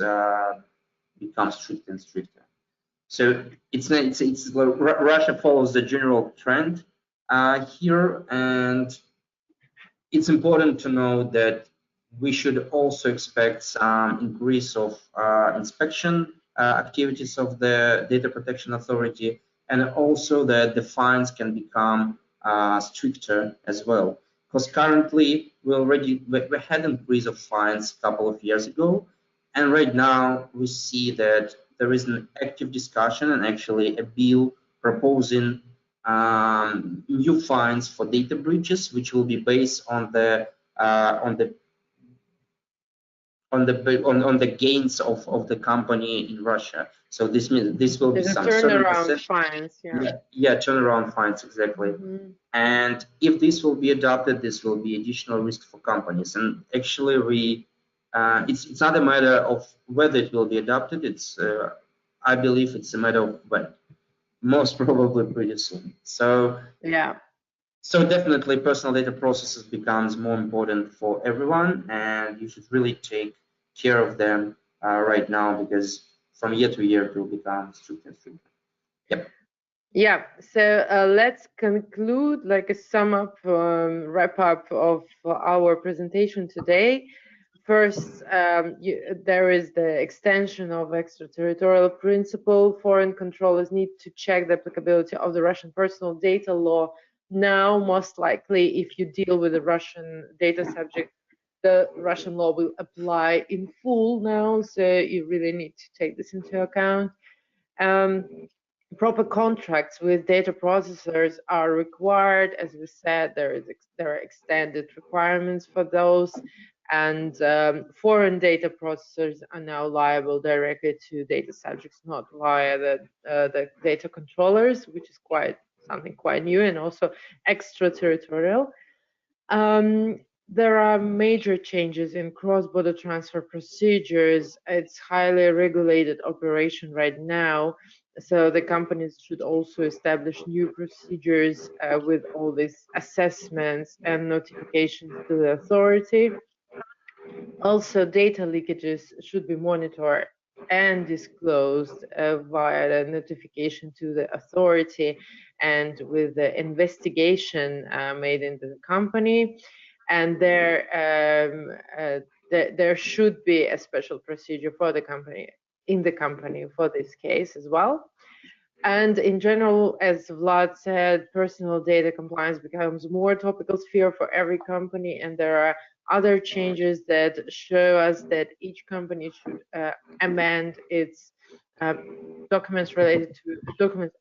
become stricter and stricter. So Russia follows the general trend here, and it's important to know that we should also expect some increase of inspection activities of the Data Protection Authority, and also that the fines can become stricter as well. Because currently we had an increase of fines a couple of years ago, and right now we see that there is an active discussion and actually a bill proposing new fines for data breaches, which will be based on the gains of the company in Russia. So this means this will be some turnaround fines. Yeah, turnaround fines, exactly. Mm-hmm. And if this will be adopted, this will be additional risk for companies. And actually, it's not a matter of whether it will be adopted. I believe it's a matter of when. Most probably pretty soon. So yeah. So definitely personal data processes becomes more important for everyone, and you should really take care of them right now, because from year to year it will become stricter and stricter. Yep. Yeah, so let's conclude like a sum up, wrap up of our presentation today. First, there is the extension of extraterritorial principle. Foreign controllers need to check the applicability of the Russian personal data law now, most likely if you deal with a Russian data subject the Russian law will apply in full now, so you really need to take this into account. Proper contracts with data processors are required. As we said, there are extended requirements for those, and foreign data processors are now liable directly to data subjects, not via the data controllers, which is something quite new, and also extraterritorial. There are major changes in cross-border transfer procedures. It's highly regulated operation right now, so the companies should also establish new procedures with all these assessments and notifications to the authority. Also, data leakages should be monitored and disclosed via the notification to the authority and with the investigation made into the company. And there should be a special procedure for the company, in the company, for this case as well. And in general, as Vlad said, personal data compliance becomes more topical sphere for every company, and there are other changes that show us that each company should amend its documents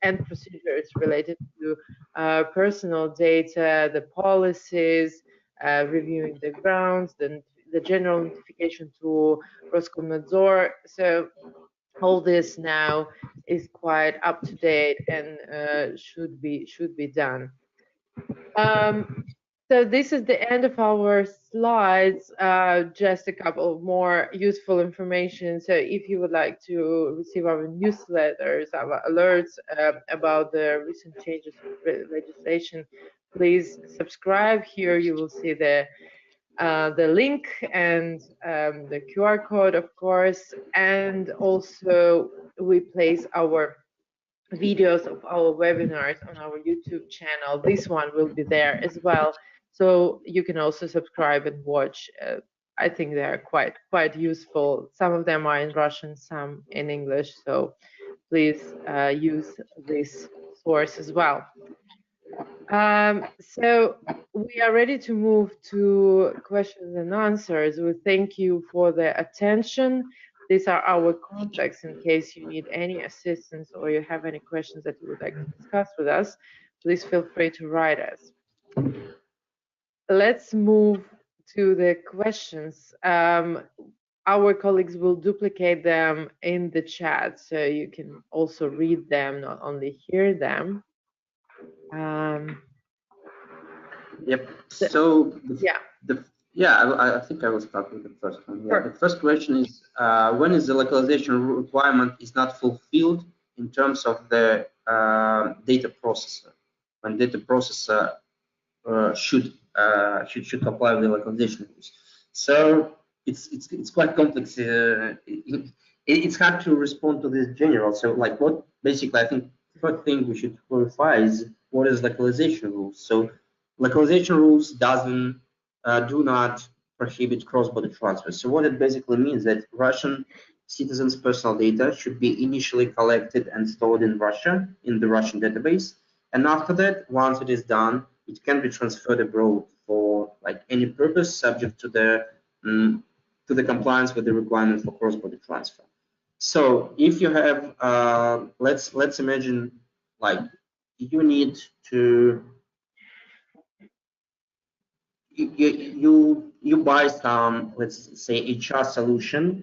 and procedures related to personal data, the policies, reviewing the grounds, the general notification to Roskomnadzor. So all this now is quite up to date and should be done. So this is the end of our slides. Just a couple of more useful information. So if you would like to receive our newsletters, our alerts about the recent changes in legislation, please subscribe. Here you will see the link and the QR code, of course, and also we place our videos of our webinars on our YouTube channel. This one will be there as well, so you can also subscribe and watch. I think they are quite useful. Some of them are in Russian, some in English, so please use this source as well. So we are ready to move to questions and answers. We thank you for the attention. These are our contacts in case you need any assistance or you have any questions that you would like to discuss with us. Please feel free to write us. Let's move to the questions. Our colleagues will duplicate them in the chat, so you can also read them, not only hear them. Yep. So I think I will start with the first one. Yeah. Sure. The first question is when is the localization requirement is not fulfilled in terms of the data processor? When data processor should comply with the localization rules. So it's quite complex. It's hard to respond to this general. So like what basically I think first thing we should clarify is what is localization rules. So localization rules do not prohibit cross-border transfers. So what it basically means that Russian citizens' personal data should be initially collected and stored in Russia in the Russian database, and after that, once it is done, it can be transferred abroad for like any purpose subject to the compliance with the requirement for cross-border transfer. So if you have, let's imagine like you need to you buy some, let's say, HR solution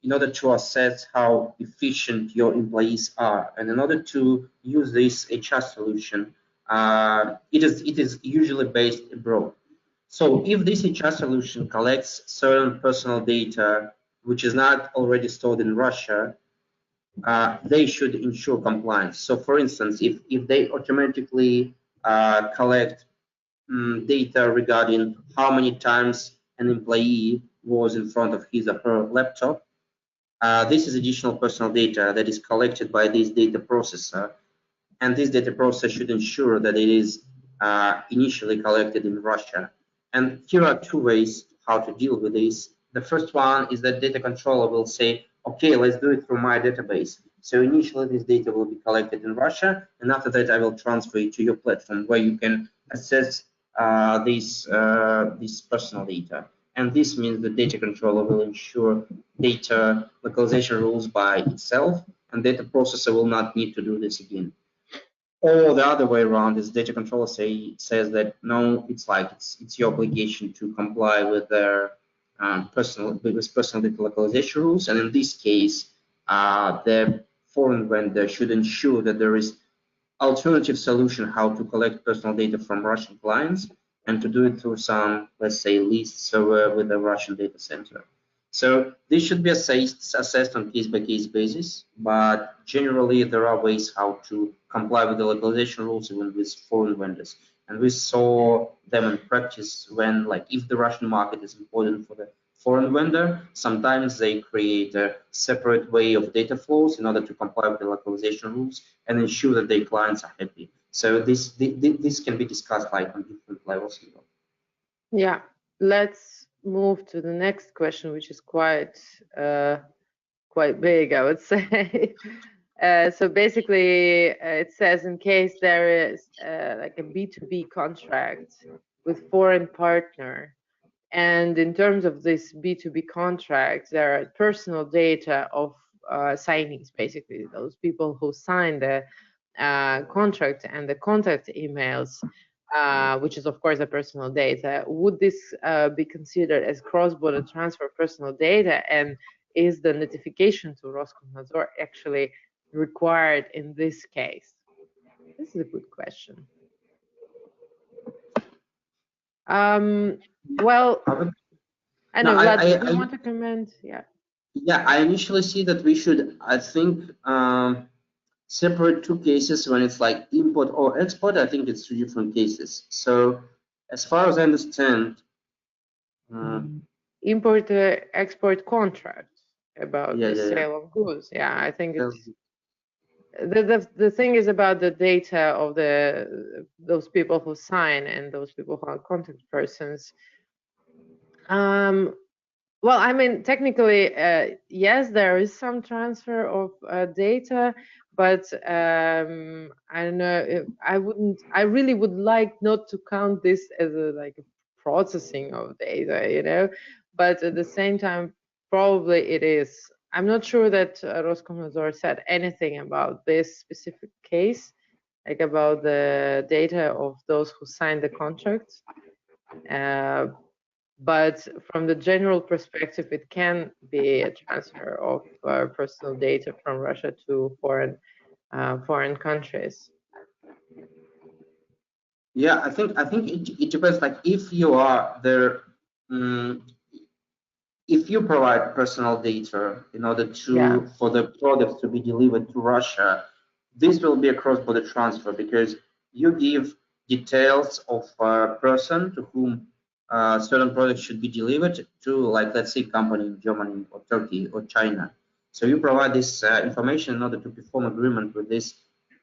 in order to assess how efficient your employees are, and in order to use this HR solution, it is usually based abroad. So if this HR solution collects certain personal data which is not already stored in Russia, they should ensure compliance. So for instance, if they automatically collect data regarding how many times an employee was in front of his or her laptop, this is additional personal data that is collected by this data processor, and this data processor should ensure that it is initially collected in Russia. And here are two ways how to deal with this. The first one is that data controller will say, okay, let's do it through my database. So initially this data will be collected in Russia, and after that I will transfer it to your platform where you can assess this personal data. And this means the data controller will ensure data localization rules by itself, and data processor will not need to do this again. Or the other way around is data controller says that no, it's your obligation to comply with their personal data localization rules, and in this case, the foreign vendor should ensure that there is alternative solution how to collect personal data from Russian clients and to do it through some, let's say, leased server with a Russian data center. So this should be assessed on case-by-case basis, but generally there are ways how to comply with the localization rules even with foreign vendors. And we saw them in practice when, like, if the Russian market is important for the foreign vendor, sometimes they create a separate way of data flows in order to comply with the localization rules and ensure that their clients are happy. So this can be discussed like on different levels. Yeah, let's move to the next question, which is quite big, I would say. So basically, it says in case there is like a B2B contract with foreign partner, and in terms of this B2B contract, there are personal data of signees, basically those people who sign the contract and the contact emails, which is of course a personal data. Would this be considered as cross-border transfer of personal data, and is the notification to Roskomnadzor actually required in this case? This is a good question. Well, I know, Vlad, do you want to comment? Yeah. Yeah, I initially see that we should, I think, separate two cases when it's like import or export. I think it's two different cases. So as far as I understand, import export contract about the sale of goods. Yeah, I think it's the thing is about the data of those people who sign and those people who are contact persons. Well, I mean, technically, yes, there is some transfer of data, but I don't know. If I really would like not to count this as like a processing of data, you know. But at the same time, probably it is. I'm not sure that Roskomnadzor said anything about this specific case, like about the data of those who signed the contracts. But from the general perspective, it can be a transfer of personal data from Russia to foreign countries. Yeah, I think it depends. Like if you are there, if you provide personal data in order to for the products to be delivered to Russia, this will be a cross-border transfer because you give details of a person to whom certain products should be delivered to, like, let's say, company in Germany or Turkey or China. So you provide this information in order to perform agreement with this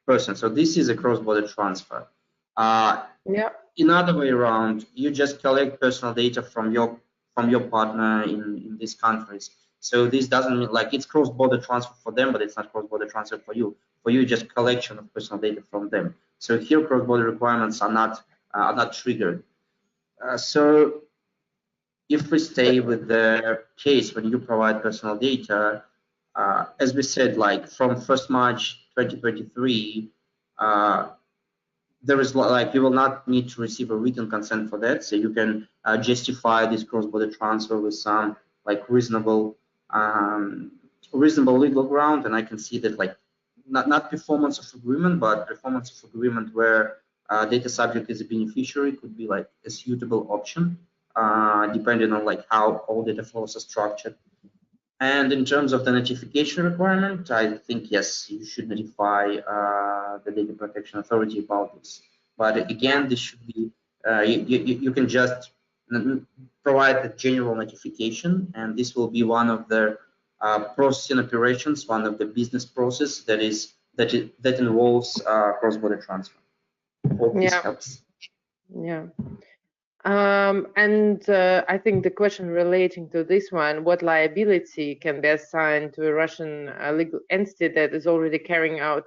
person. So this is a cross-border transfer. In other way around, you just collect personal data from your partner in these countries. So this doesn't mean like it's cross-border transfer for them, but it's not cross-border transfer for you. For you, just collection of personal data from them. So here, cross-border requirements are not triggered. So if we stay with the case when you provide personal data, as we said, like from 1st March 2023, there is like you will not need to receive a written consent for that, so you can justify this cross-border transfer with some like reasonable legal ground. And I can see that like not performance of agreement, but performance of agreement where data subject is a beneficiary could be like a suitable option, depending on like how all data flows are structured. And in terms of the notification requirement, I think, yes, you should notify the Data Protection Authority about this. But again, this should be, you can just provide the general notification, and this will be one of the processing operations, one of the business process that involves cross-border transfer. Hope this helps. Yeah. And I think the question relating to this one, what liability can be assigned to a Russian legal entity that is already carrying out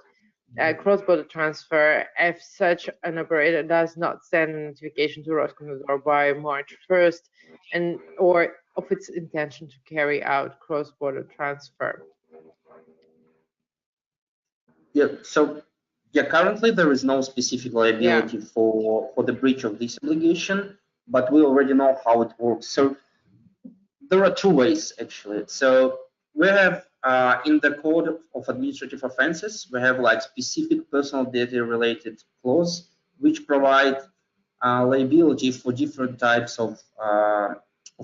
cross-border transfer if such an operator does not send a notification to Roskomnadzor by March 1st or of its intention to carry out cross-border transfer. Yeah, so yeah, currently there is no specific liability for the breach of this obligation, but we already know how it works. So there are two ways actually. So we have in the code of administrative offenses, we have like specific personal data related clause which provide liability for different types of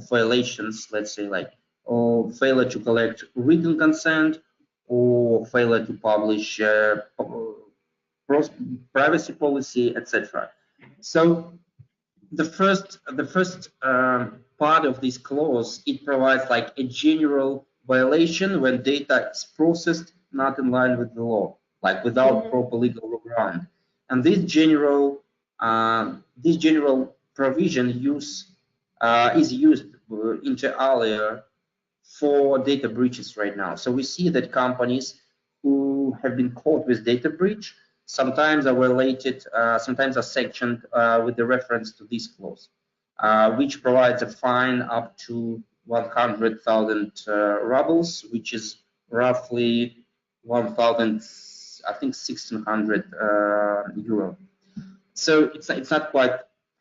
violations, let's say like failure to collect written consent or failure to publish privacy policy, etc. So the first part of this clause, it provides like a general violation when data is processed not in line with the law, like without proper legal ground. And this general provision is used inter alia for data breaches right now. So we see that companies who have been caught with data breach sometimes are related, sometimes are sanctioned with the reference to this clause, which provides a fine up to 100,000 rubles, which is roughly 1,000, I think 1,600 euro. So it's not quite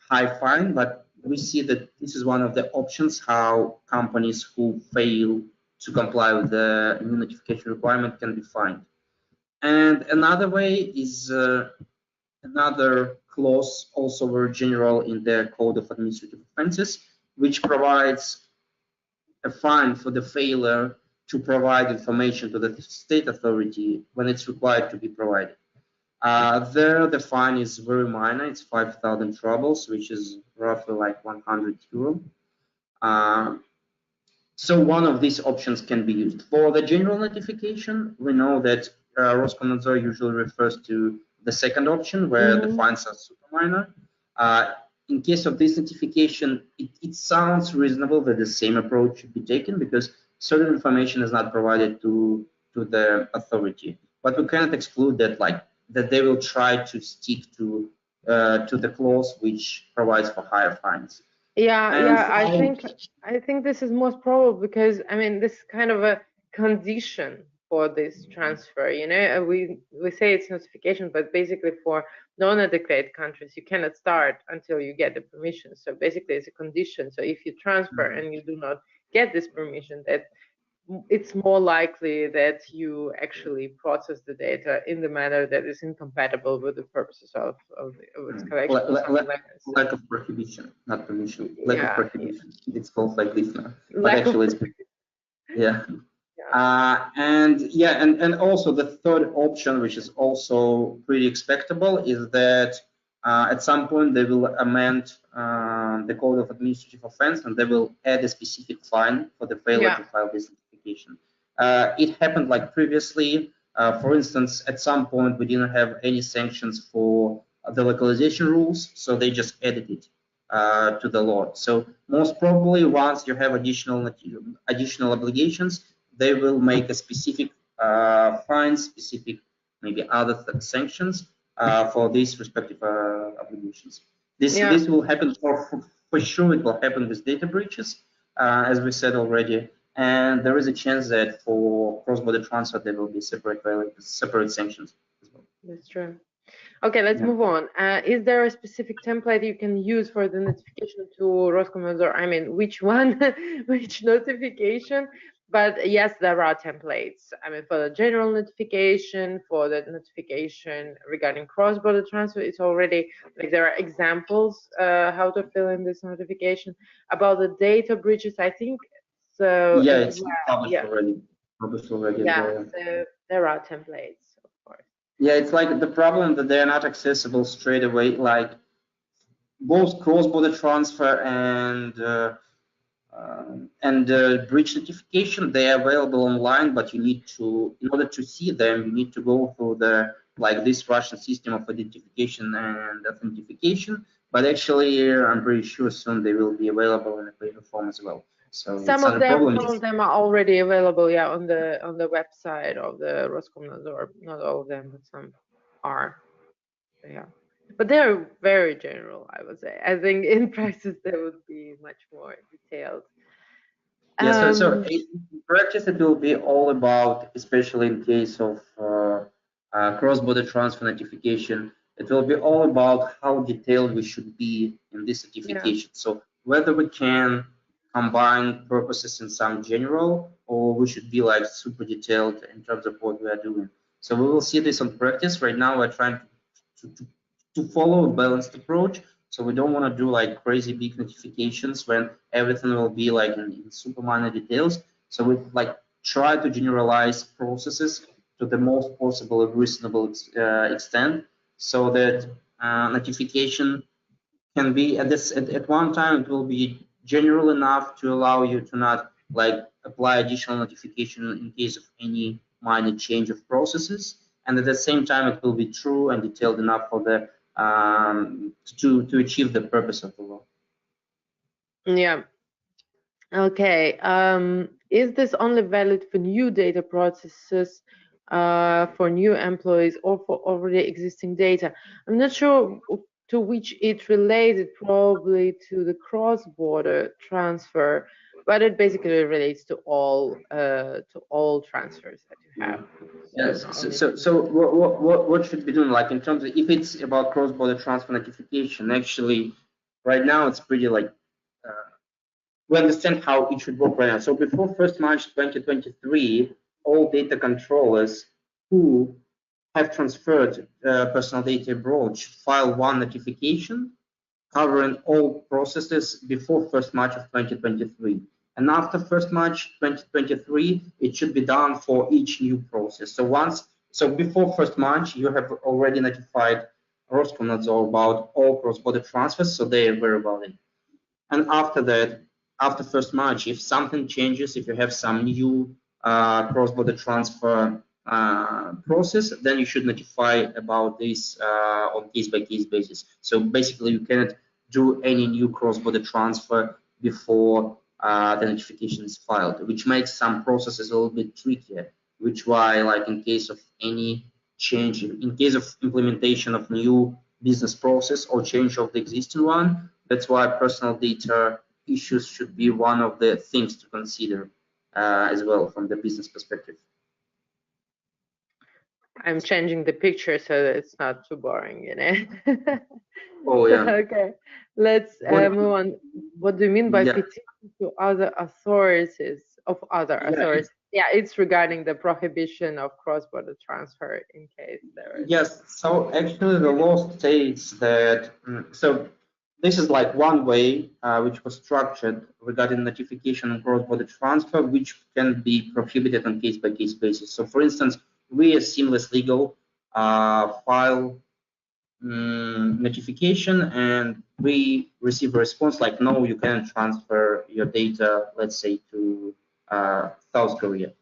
high fine, but we see that this is one of the options how companies who fail to comply with the new notification requirement can be fined. And another way is another clause, also very general in the Code of Administrative Offenses, which provides a fine for the failure to provide information to the state authority when it's required to be provided. There, the fine is very minor. It's 5,000 rubles, which is roughly like 100 euro. So one of these options can be used. For the general notification, we know that Roskomnadzor usually refers to the second option, where the fines are super minor. In case of this notification, it sounds reasonable that the same approach should be taken because certain information is not provided to the authority. But we cannot exclude that, like that they will try to stick to the clause which provides for higher fines. Yeah, I think this is most probable because I mean this is kind of a condition for this transfer. You know, we say it's notification, but basically for non-adequate countries, you cannot start until you get the permission. So basically, it's a condition. So if you transfer and you do not get this permission, that it's more likely that you actually process the data in the manner that is incompatible with the purposes of its collection. Lack of prohibition, not permission. Lack of prohibition. It's called like this now. But actually, it's and also the third option, which is also pretty expectable, is that at some point they will amend the Code of Administrative Offense and they will add a specific fine for the failure to file this notification. It happened like previously. For instance, at some point we didn't have any sanctions for the localization rules, so they just added it to the law. So most probably, once you have additional obligations, they will make a specific fine, specific maybe other sanctions for these respective obligations. This will happen for sure. It will happen with data breaches, as we said already, and there is a chance that for cross-border transfer there will be separate sanctions as well. That's true. Okay, let's move on. Is there a specific template you can use for the notification to Roskomnadzor? I mean, which one, which notification? But yes, there are templates. I mean, for the general notification, for the notification regarding cross-border transfer, it's already like there are examples how to fill in this notification. About the data breaches, I think so. Yeah, it's published already. So there are templates. Yeah, it's like the problem that they're not accessible straight away. Like both cross-border transfer and breach notification, they are available online, but you need to, in order to see them, you need to go through the this Russian system of identification and authentication. But actually, I'm pretty sure soon they will be available in a paper form as well. So some of them are already available, on the website of the Roskomnadzor. Not all of them, but some. are. Yeah, but they're very general, I would say. I think in practice they would be much more detailed. Yeah, so in practice it will be all about, especially in case of cross-border transfer notification, it will be all about how detailed we should be in this certification. Yeah. So whether we can combine purposes in some general, or we should be like super detailed in terms of what we are doing. So we will see this on practice. Right now we're trying to follow a balanced approach. So we don't want to do like crazy big notifications when everything will be like in super minor details. So we like try to generalize processes to the most possible reasonable extent, so that notification can be at one time it will be general enough to allow you to not like apply additional notification in case of any minor change of processes, and at the same time it will be true and detailed enough for the to achieve the purpose of the law. Yeah. Okay. Is this only valid for new data processes, for new employees, or for already existing data? I'm not sure to which it related, probably to the cross-border transfer, but it basically relates to all transfers that you have. Yes. So what should be done, like in terms of if it's about cross-border transfer notification? Actually, right now it's pretty like we understand how it should work right now. So before 1st March 2023, all data controllers who have transferred personal data abroad should file one notification covering all processes before 1st March of 2023. And after 1st March 2023, it should be done for each new process. So before 1st March, you have already notified Roskomnadzor about all cross-border transfers, so they are aware about it. And after that, after 1st March, if something changes, if you have some new cross-border transfer process, then you should notify about this on case-by-case basis. So basically, you cannot do any new cross-border transfer before the notification is filed, which makes some processes a little bit trickier. Which why, like in case of any change, in case of implementation of new business process or change of the existing one, that's why personal data issues should be one of the things to consider as well from the business perspective. I'm changing the picture so that it's not too boring, you know. Oh yeah. Okay, let's move on. What do you mean by petition to other authorities of other authorities? Yeah, it's regarding the prohibition of cross-border transfer in case there is. Yes. So actually, the law states that. So this is like one way which was structured regarding notification and cross-border transfer, which can be prohibited on case-by-case basis. So, for instance, we as Seamless Legal file notification and we receive a response like, no, you can't transfer your data, let's say, to South Korea,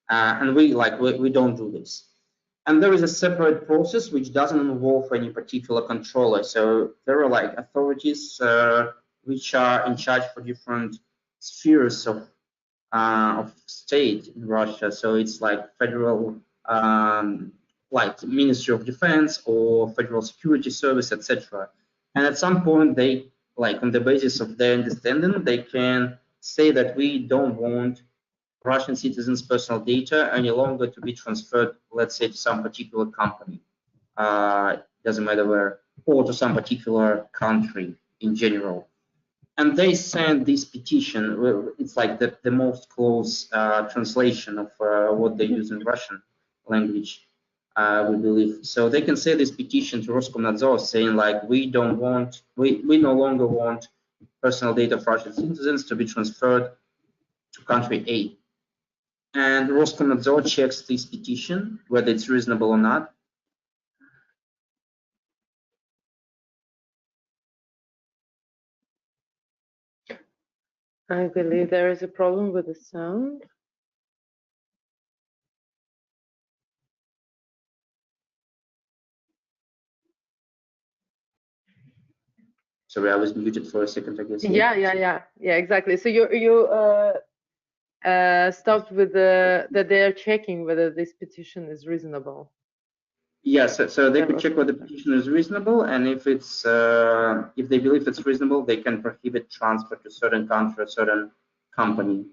and we don't do this. And there is a separate process which doesn't involve any particular controller. So there are like authorities which are in charge for different spheres of state in Russia. So it's like federal, like Ministry of Defense or Federal Security Service, etc. And at some point, they, like on the basis of their understanding, they can say that we don't want Russian citizens' personal data any longer to be transferred, let's say, to some particular company, doesn't matter where, or to some particular country in general. And they send this petition. It's like the most close translation of what they use in Russian language, we believe. So they can say this petition to Roskomnadzor saying like, we no longer want personal data of Russian citizens to be transferred to country A. And Roskomnadzor checks this petition, whether it's reasonable or not. I believe there is a problem with the sound. Sorry, I was muted for a second, I guess. Yeah, exactly. So you stopped with that they're checking whether this petition is reasonable. Yes, so they could check whether the petition is reasonable, and if it's if they believe it's reasonable, they can prohibit transfer to certain country or certain company.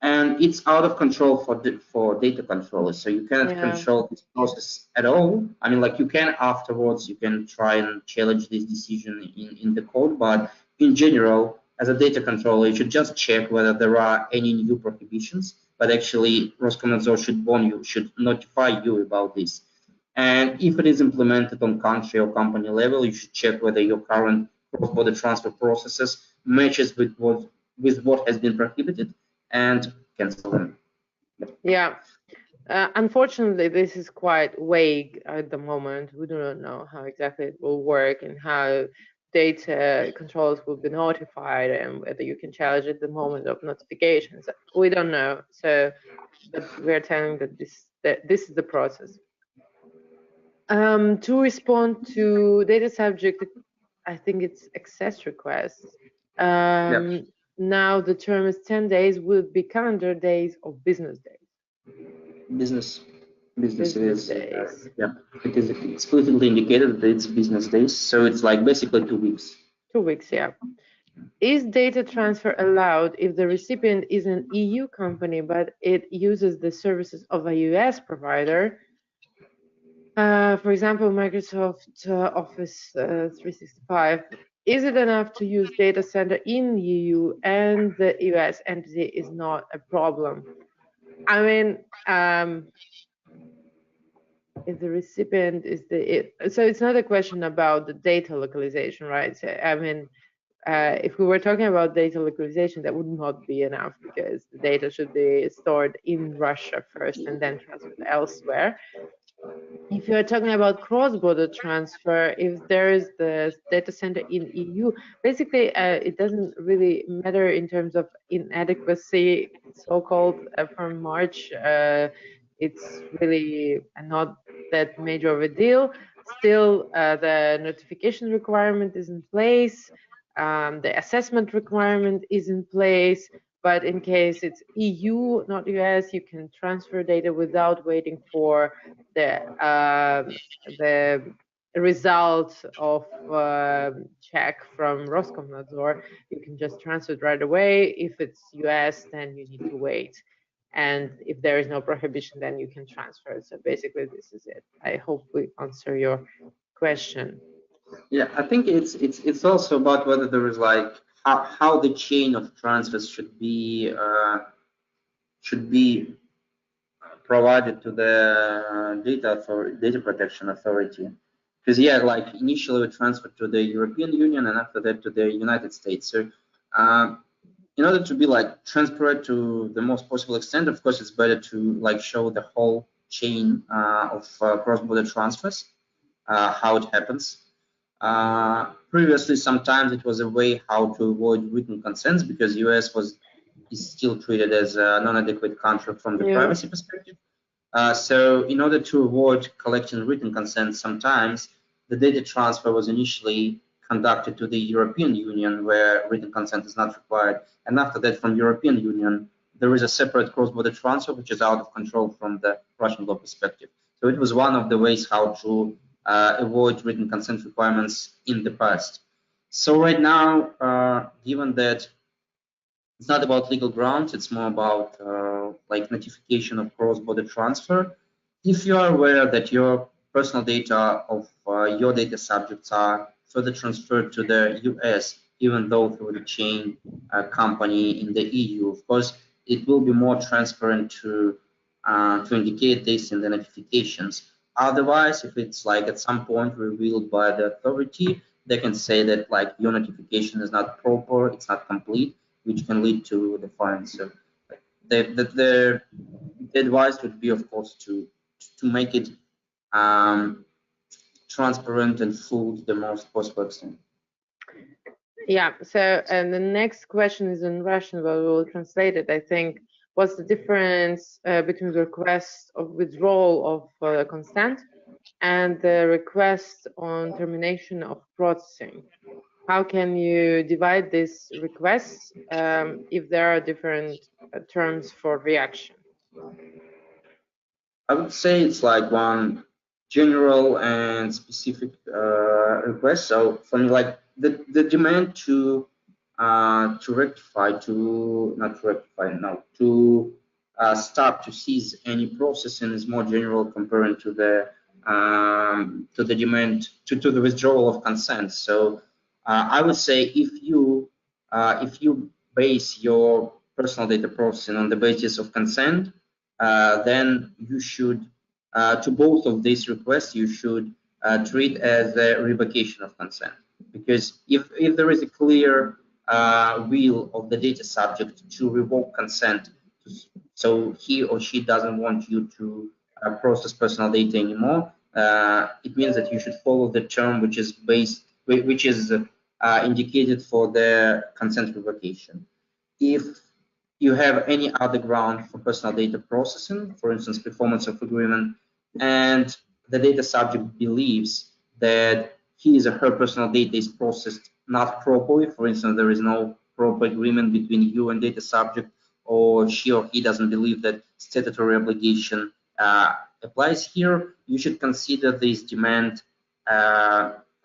And it's out of control for data controllers, so you cannot control this process at all. I mean, like you can afterwards, you can try and challenge this decision in the code, but in general, as a data controller, you should just check whether there are any new prohibitions. But actually, Roskomnadzor should warn you, should notify you about this. And if it is implemented on country or company level, you should check whether your current cross-border transfer processes matches with what has been prohibited and cancel them. Yeah. Unfortunately, this is quite vague at the moment. We do not know how exactly it will work and how data controllers will be notified and whether you can challenge at the moment of notifications. We don't know. So, but we're telling that this is the process. To respond to data subject, I think it's access requests. Now the term is 10 days will be calendar days or business days. Business is days. Yeah, it is explicitly indicated that it's business days, so it's like basically 2 weeks. 2 weeks, yeah. Is data transfer allowed if the recipient is an EU company but it uses the services of a US provider? For example, Microsoft Office 365. Is it enough to use data center in EU and the US entity is not a problem? I mean, if the recipient is so it's not a question about the data localization, right? So, I mean, if we were talking about data localization, that would not be enough because the data should be stored in Russia first and then transferred elsewhere. If you're talking about cross-border transfer, if there is the data center in EU, basically it doesn't really matter in terms of inadequacy, so-called from March. It's really not that major of a deal. Still, the notification requirement is in place. The assessment requirement is in place. But in case it's EU, not US, you can transfer data without waiting for the result of check from Roskomnadzor. You can just transfer it right away. If it's US, then you need to wait. And if there is no prohibition, then you can transfer it. So basically, this is it. I hope we answer your question. Yeah, I think it's also about whether there is like how the chain of transfers should be provided to the data protection authority. Because yeah, like initially we transferred to the European Union and after that to the United States. So in order to be like transparent to the most possible extent, of course, it's better to like show the whole chain of cross-border transfers, how it happens. Previously, sometimes it was a way how to avoid written consents because US is still treated as a non-adequate country from the privacy perspective. So in order to avoid collecting written consent, sometimes the data transfer was initially conducted to the European Union where written consent is not required. And after that, from European Union, there is a separate cross-border transfer, which is out of control from the Russian law perspective. So it was one of the ways how to avoid written consent requirements in the past. So right now, given that it's not about legal grounds, it's more about like notification of cross-border transfer. If you are aware that your personal data of your data subjects are further transferred to the US, even though through the chain company in the EU, of course, it will be more transparent to indicate this in the notifications. Otherwise, if it's like at some point revealed by the authority, they can say that like your notification is not proper, it's not complete, which can lead to the fine. So the advice would be, of course, to make it transparent and full to the most possible extent. Yeah, so and the next question is in Russian, but we will translate it. I think, what's the difference between the request of withdrawal of consent and the request on termination of processing? How can you divide these requests if there are different terms for reaction? I would say it's like one general and specific requests. So for me, like the demand to rectify, to not rectify, no, to stop, to cease any processing is more general comparing to the demand to the withdrawal of consent. So I would say if you base your personal data processing on the basis of consent, then you should to both of these requests you should treat as a revocation of consent, because if there is a clear will of the data subject to revoke consent, so he or she doesn't want you to process personal data anymore, it means that you should follow the term which is indicated for the consent revocation. If you have any other ground for personal data processing, for instance, performance of agreement, and the data subject believes that his or her personal data is processed not properly, for instance, there is no proper agreement between you and data subject, or she or he doesn't believe that statutory obligation applies here, you should consider this demand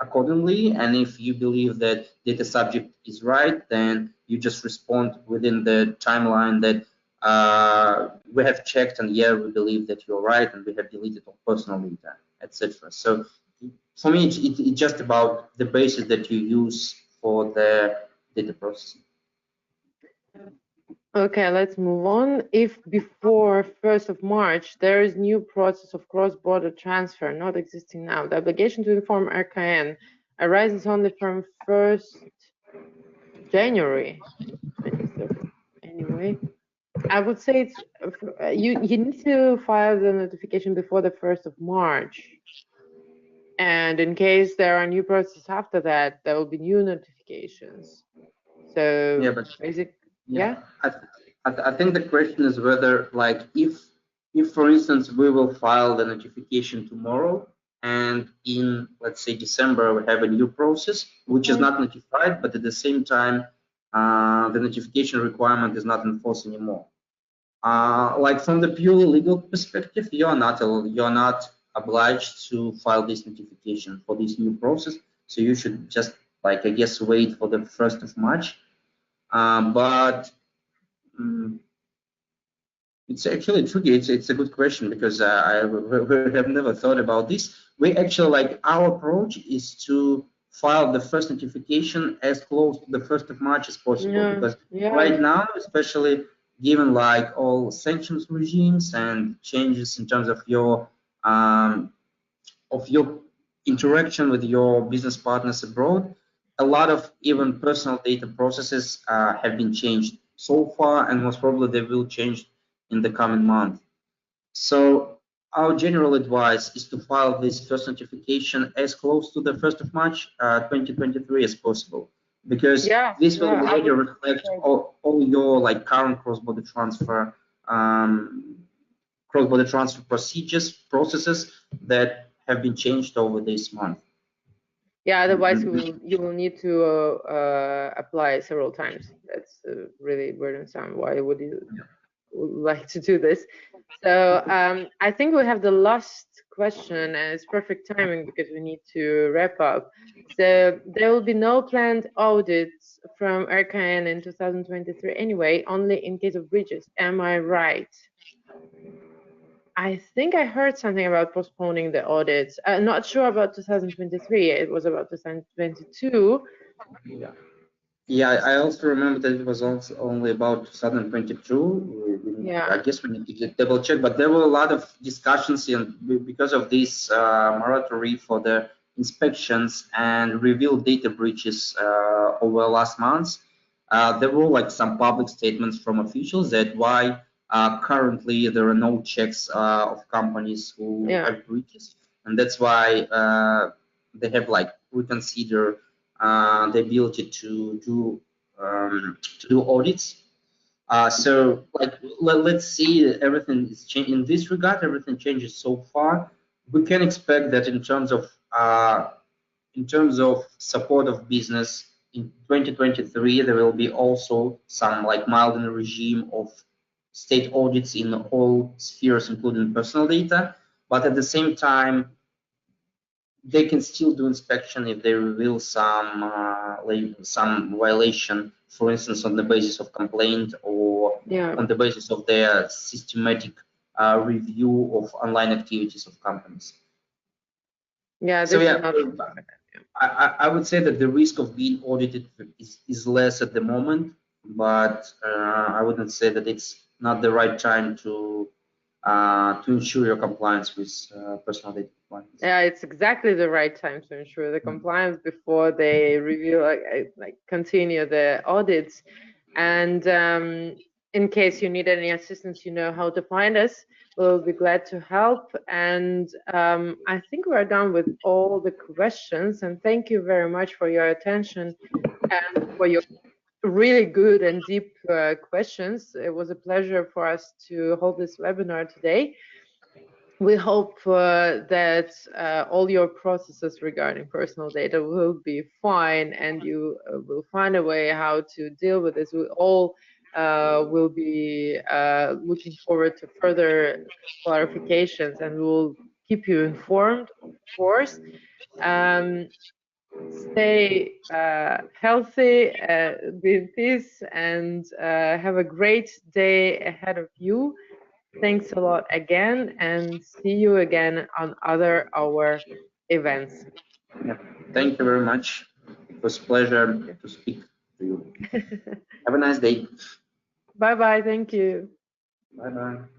accordingly. And if you believe that data subject is right, then you just respond within the timeline that we have checked, and yeah, we believe that you're right, and we have deleted all personal data, etc. So for me, it's just about the basis that you use for the data processing. Okay, let's move on. If before 1st of March, there is new process of cross-border transfer not existing now, the obligation to inform RKN arises only from 1st January. Anyway, I would say it's you need to file the notification before the 1st of March. And in case there are new processes after that, there will be new notifications. So yeah, but yeah. I think the question is whether, like, if for instance we will file the notification tomorrow, and in, let's say, December we have a new process which is not notified, but at the same time the notification requirement is not enforced anymore. Like from the purely legal perspective, you're not obliged to file this notification for this new process. So you should just, like, I guess, wait for the 1st of March. But it's actually tricky. It's a good question, because we have never thought about this. We actually, like, our approach is to file the first notification as close to the 1st of March as possible, because right now, especially given like all sanctions regimes and changes in terms of your interaction with your business partners abroad, a lot of even personal data processes have been changed so far, and most probably they will change in the coming month. So our general advice is to file this first notification as close to the 1st of March 2023 as possible, because this will already reflect all your, like, current cross-border transfer processes that have been changed over this month. Yeah, otherwise you will need to apply several times. That's really burdensome. Why would you like to do this? So I think we have the last question, and it's perfect timing because we need to wrap up. So there will be no planned audits from RKN in 2023 anyway, only in case of breaches. Am I right? I think I heard something about postponing the audits. Not sure about 2023. It was about 2022. Yeah, I also remember that it was also only about 2022. Yeah, I guess we need to double check, but there were a lot of discussions because of this moratorium for the inspections and revealed data breaches over last months. There were, like, some public statements from officials that why currently there are no checks of companies who have breaches, and that's why they have, like, reconsider the ability to do audits. So, like, let's see, everything is changing in this regard. Everything changes so far. We can expect that in terms of support of business in 2023, there will be also some, like, milder regime of state audits in all spheres, including personal data. But at the same time, they can still do inspection if they reveal some violation, for instance, on the basis of complaint or on the basis of their systematic review of online activities of companies. Yeah, this so is yeah, not. I would say that the risk of being audited is less at the moment, but I wouldn't say that it's not the right time to ensure your compliance with personal data compliance. Yeah, it's exactly the right time to ensure the compliance before they review, like continue the audits. And in case you need any assistance, you know how to find us. We'll be glad to help. And I think we're done with all the questions. And thank you very much for your attention and for your really good and deep questions. It was a pleasure for us to hold this webinar today. We hope that all your processes regarding personal data will be fine, and you will find a way how to deal with this. We all will be looking forward to further clarifications, and we will keep you informed, of course. Stay healthy, be in peace, and have a great day ahead of you. Thanks a lot again, and see you again on other our events. Yeah. Thank you very much. It was a pleasure to speak to you. Have a nice day. Bye-bye. Thank you. Bye-bye.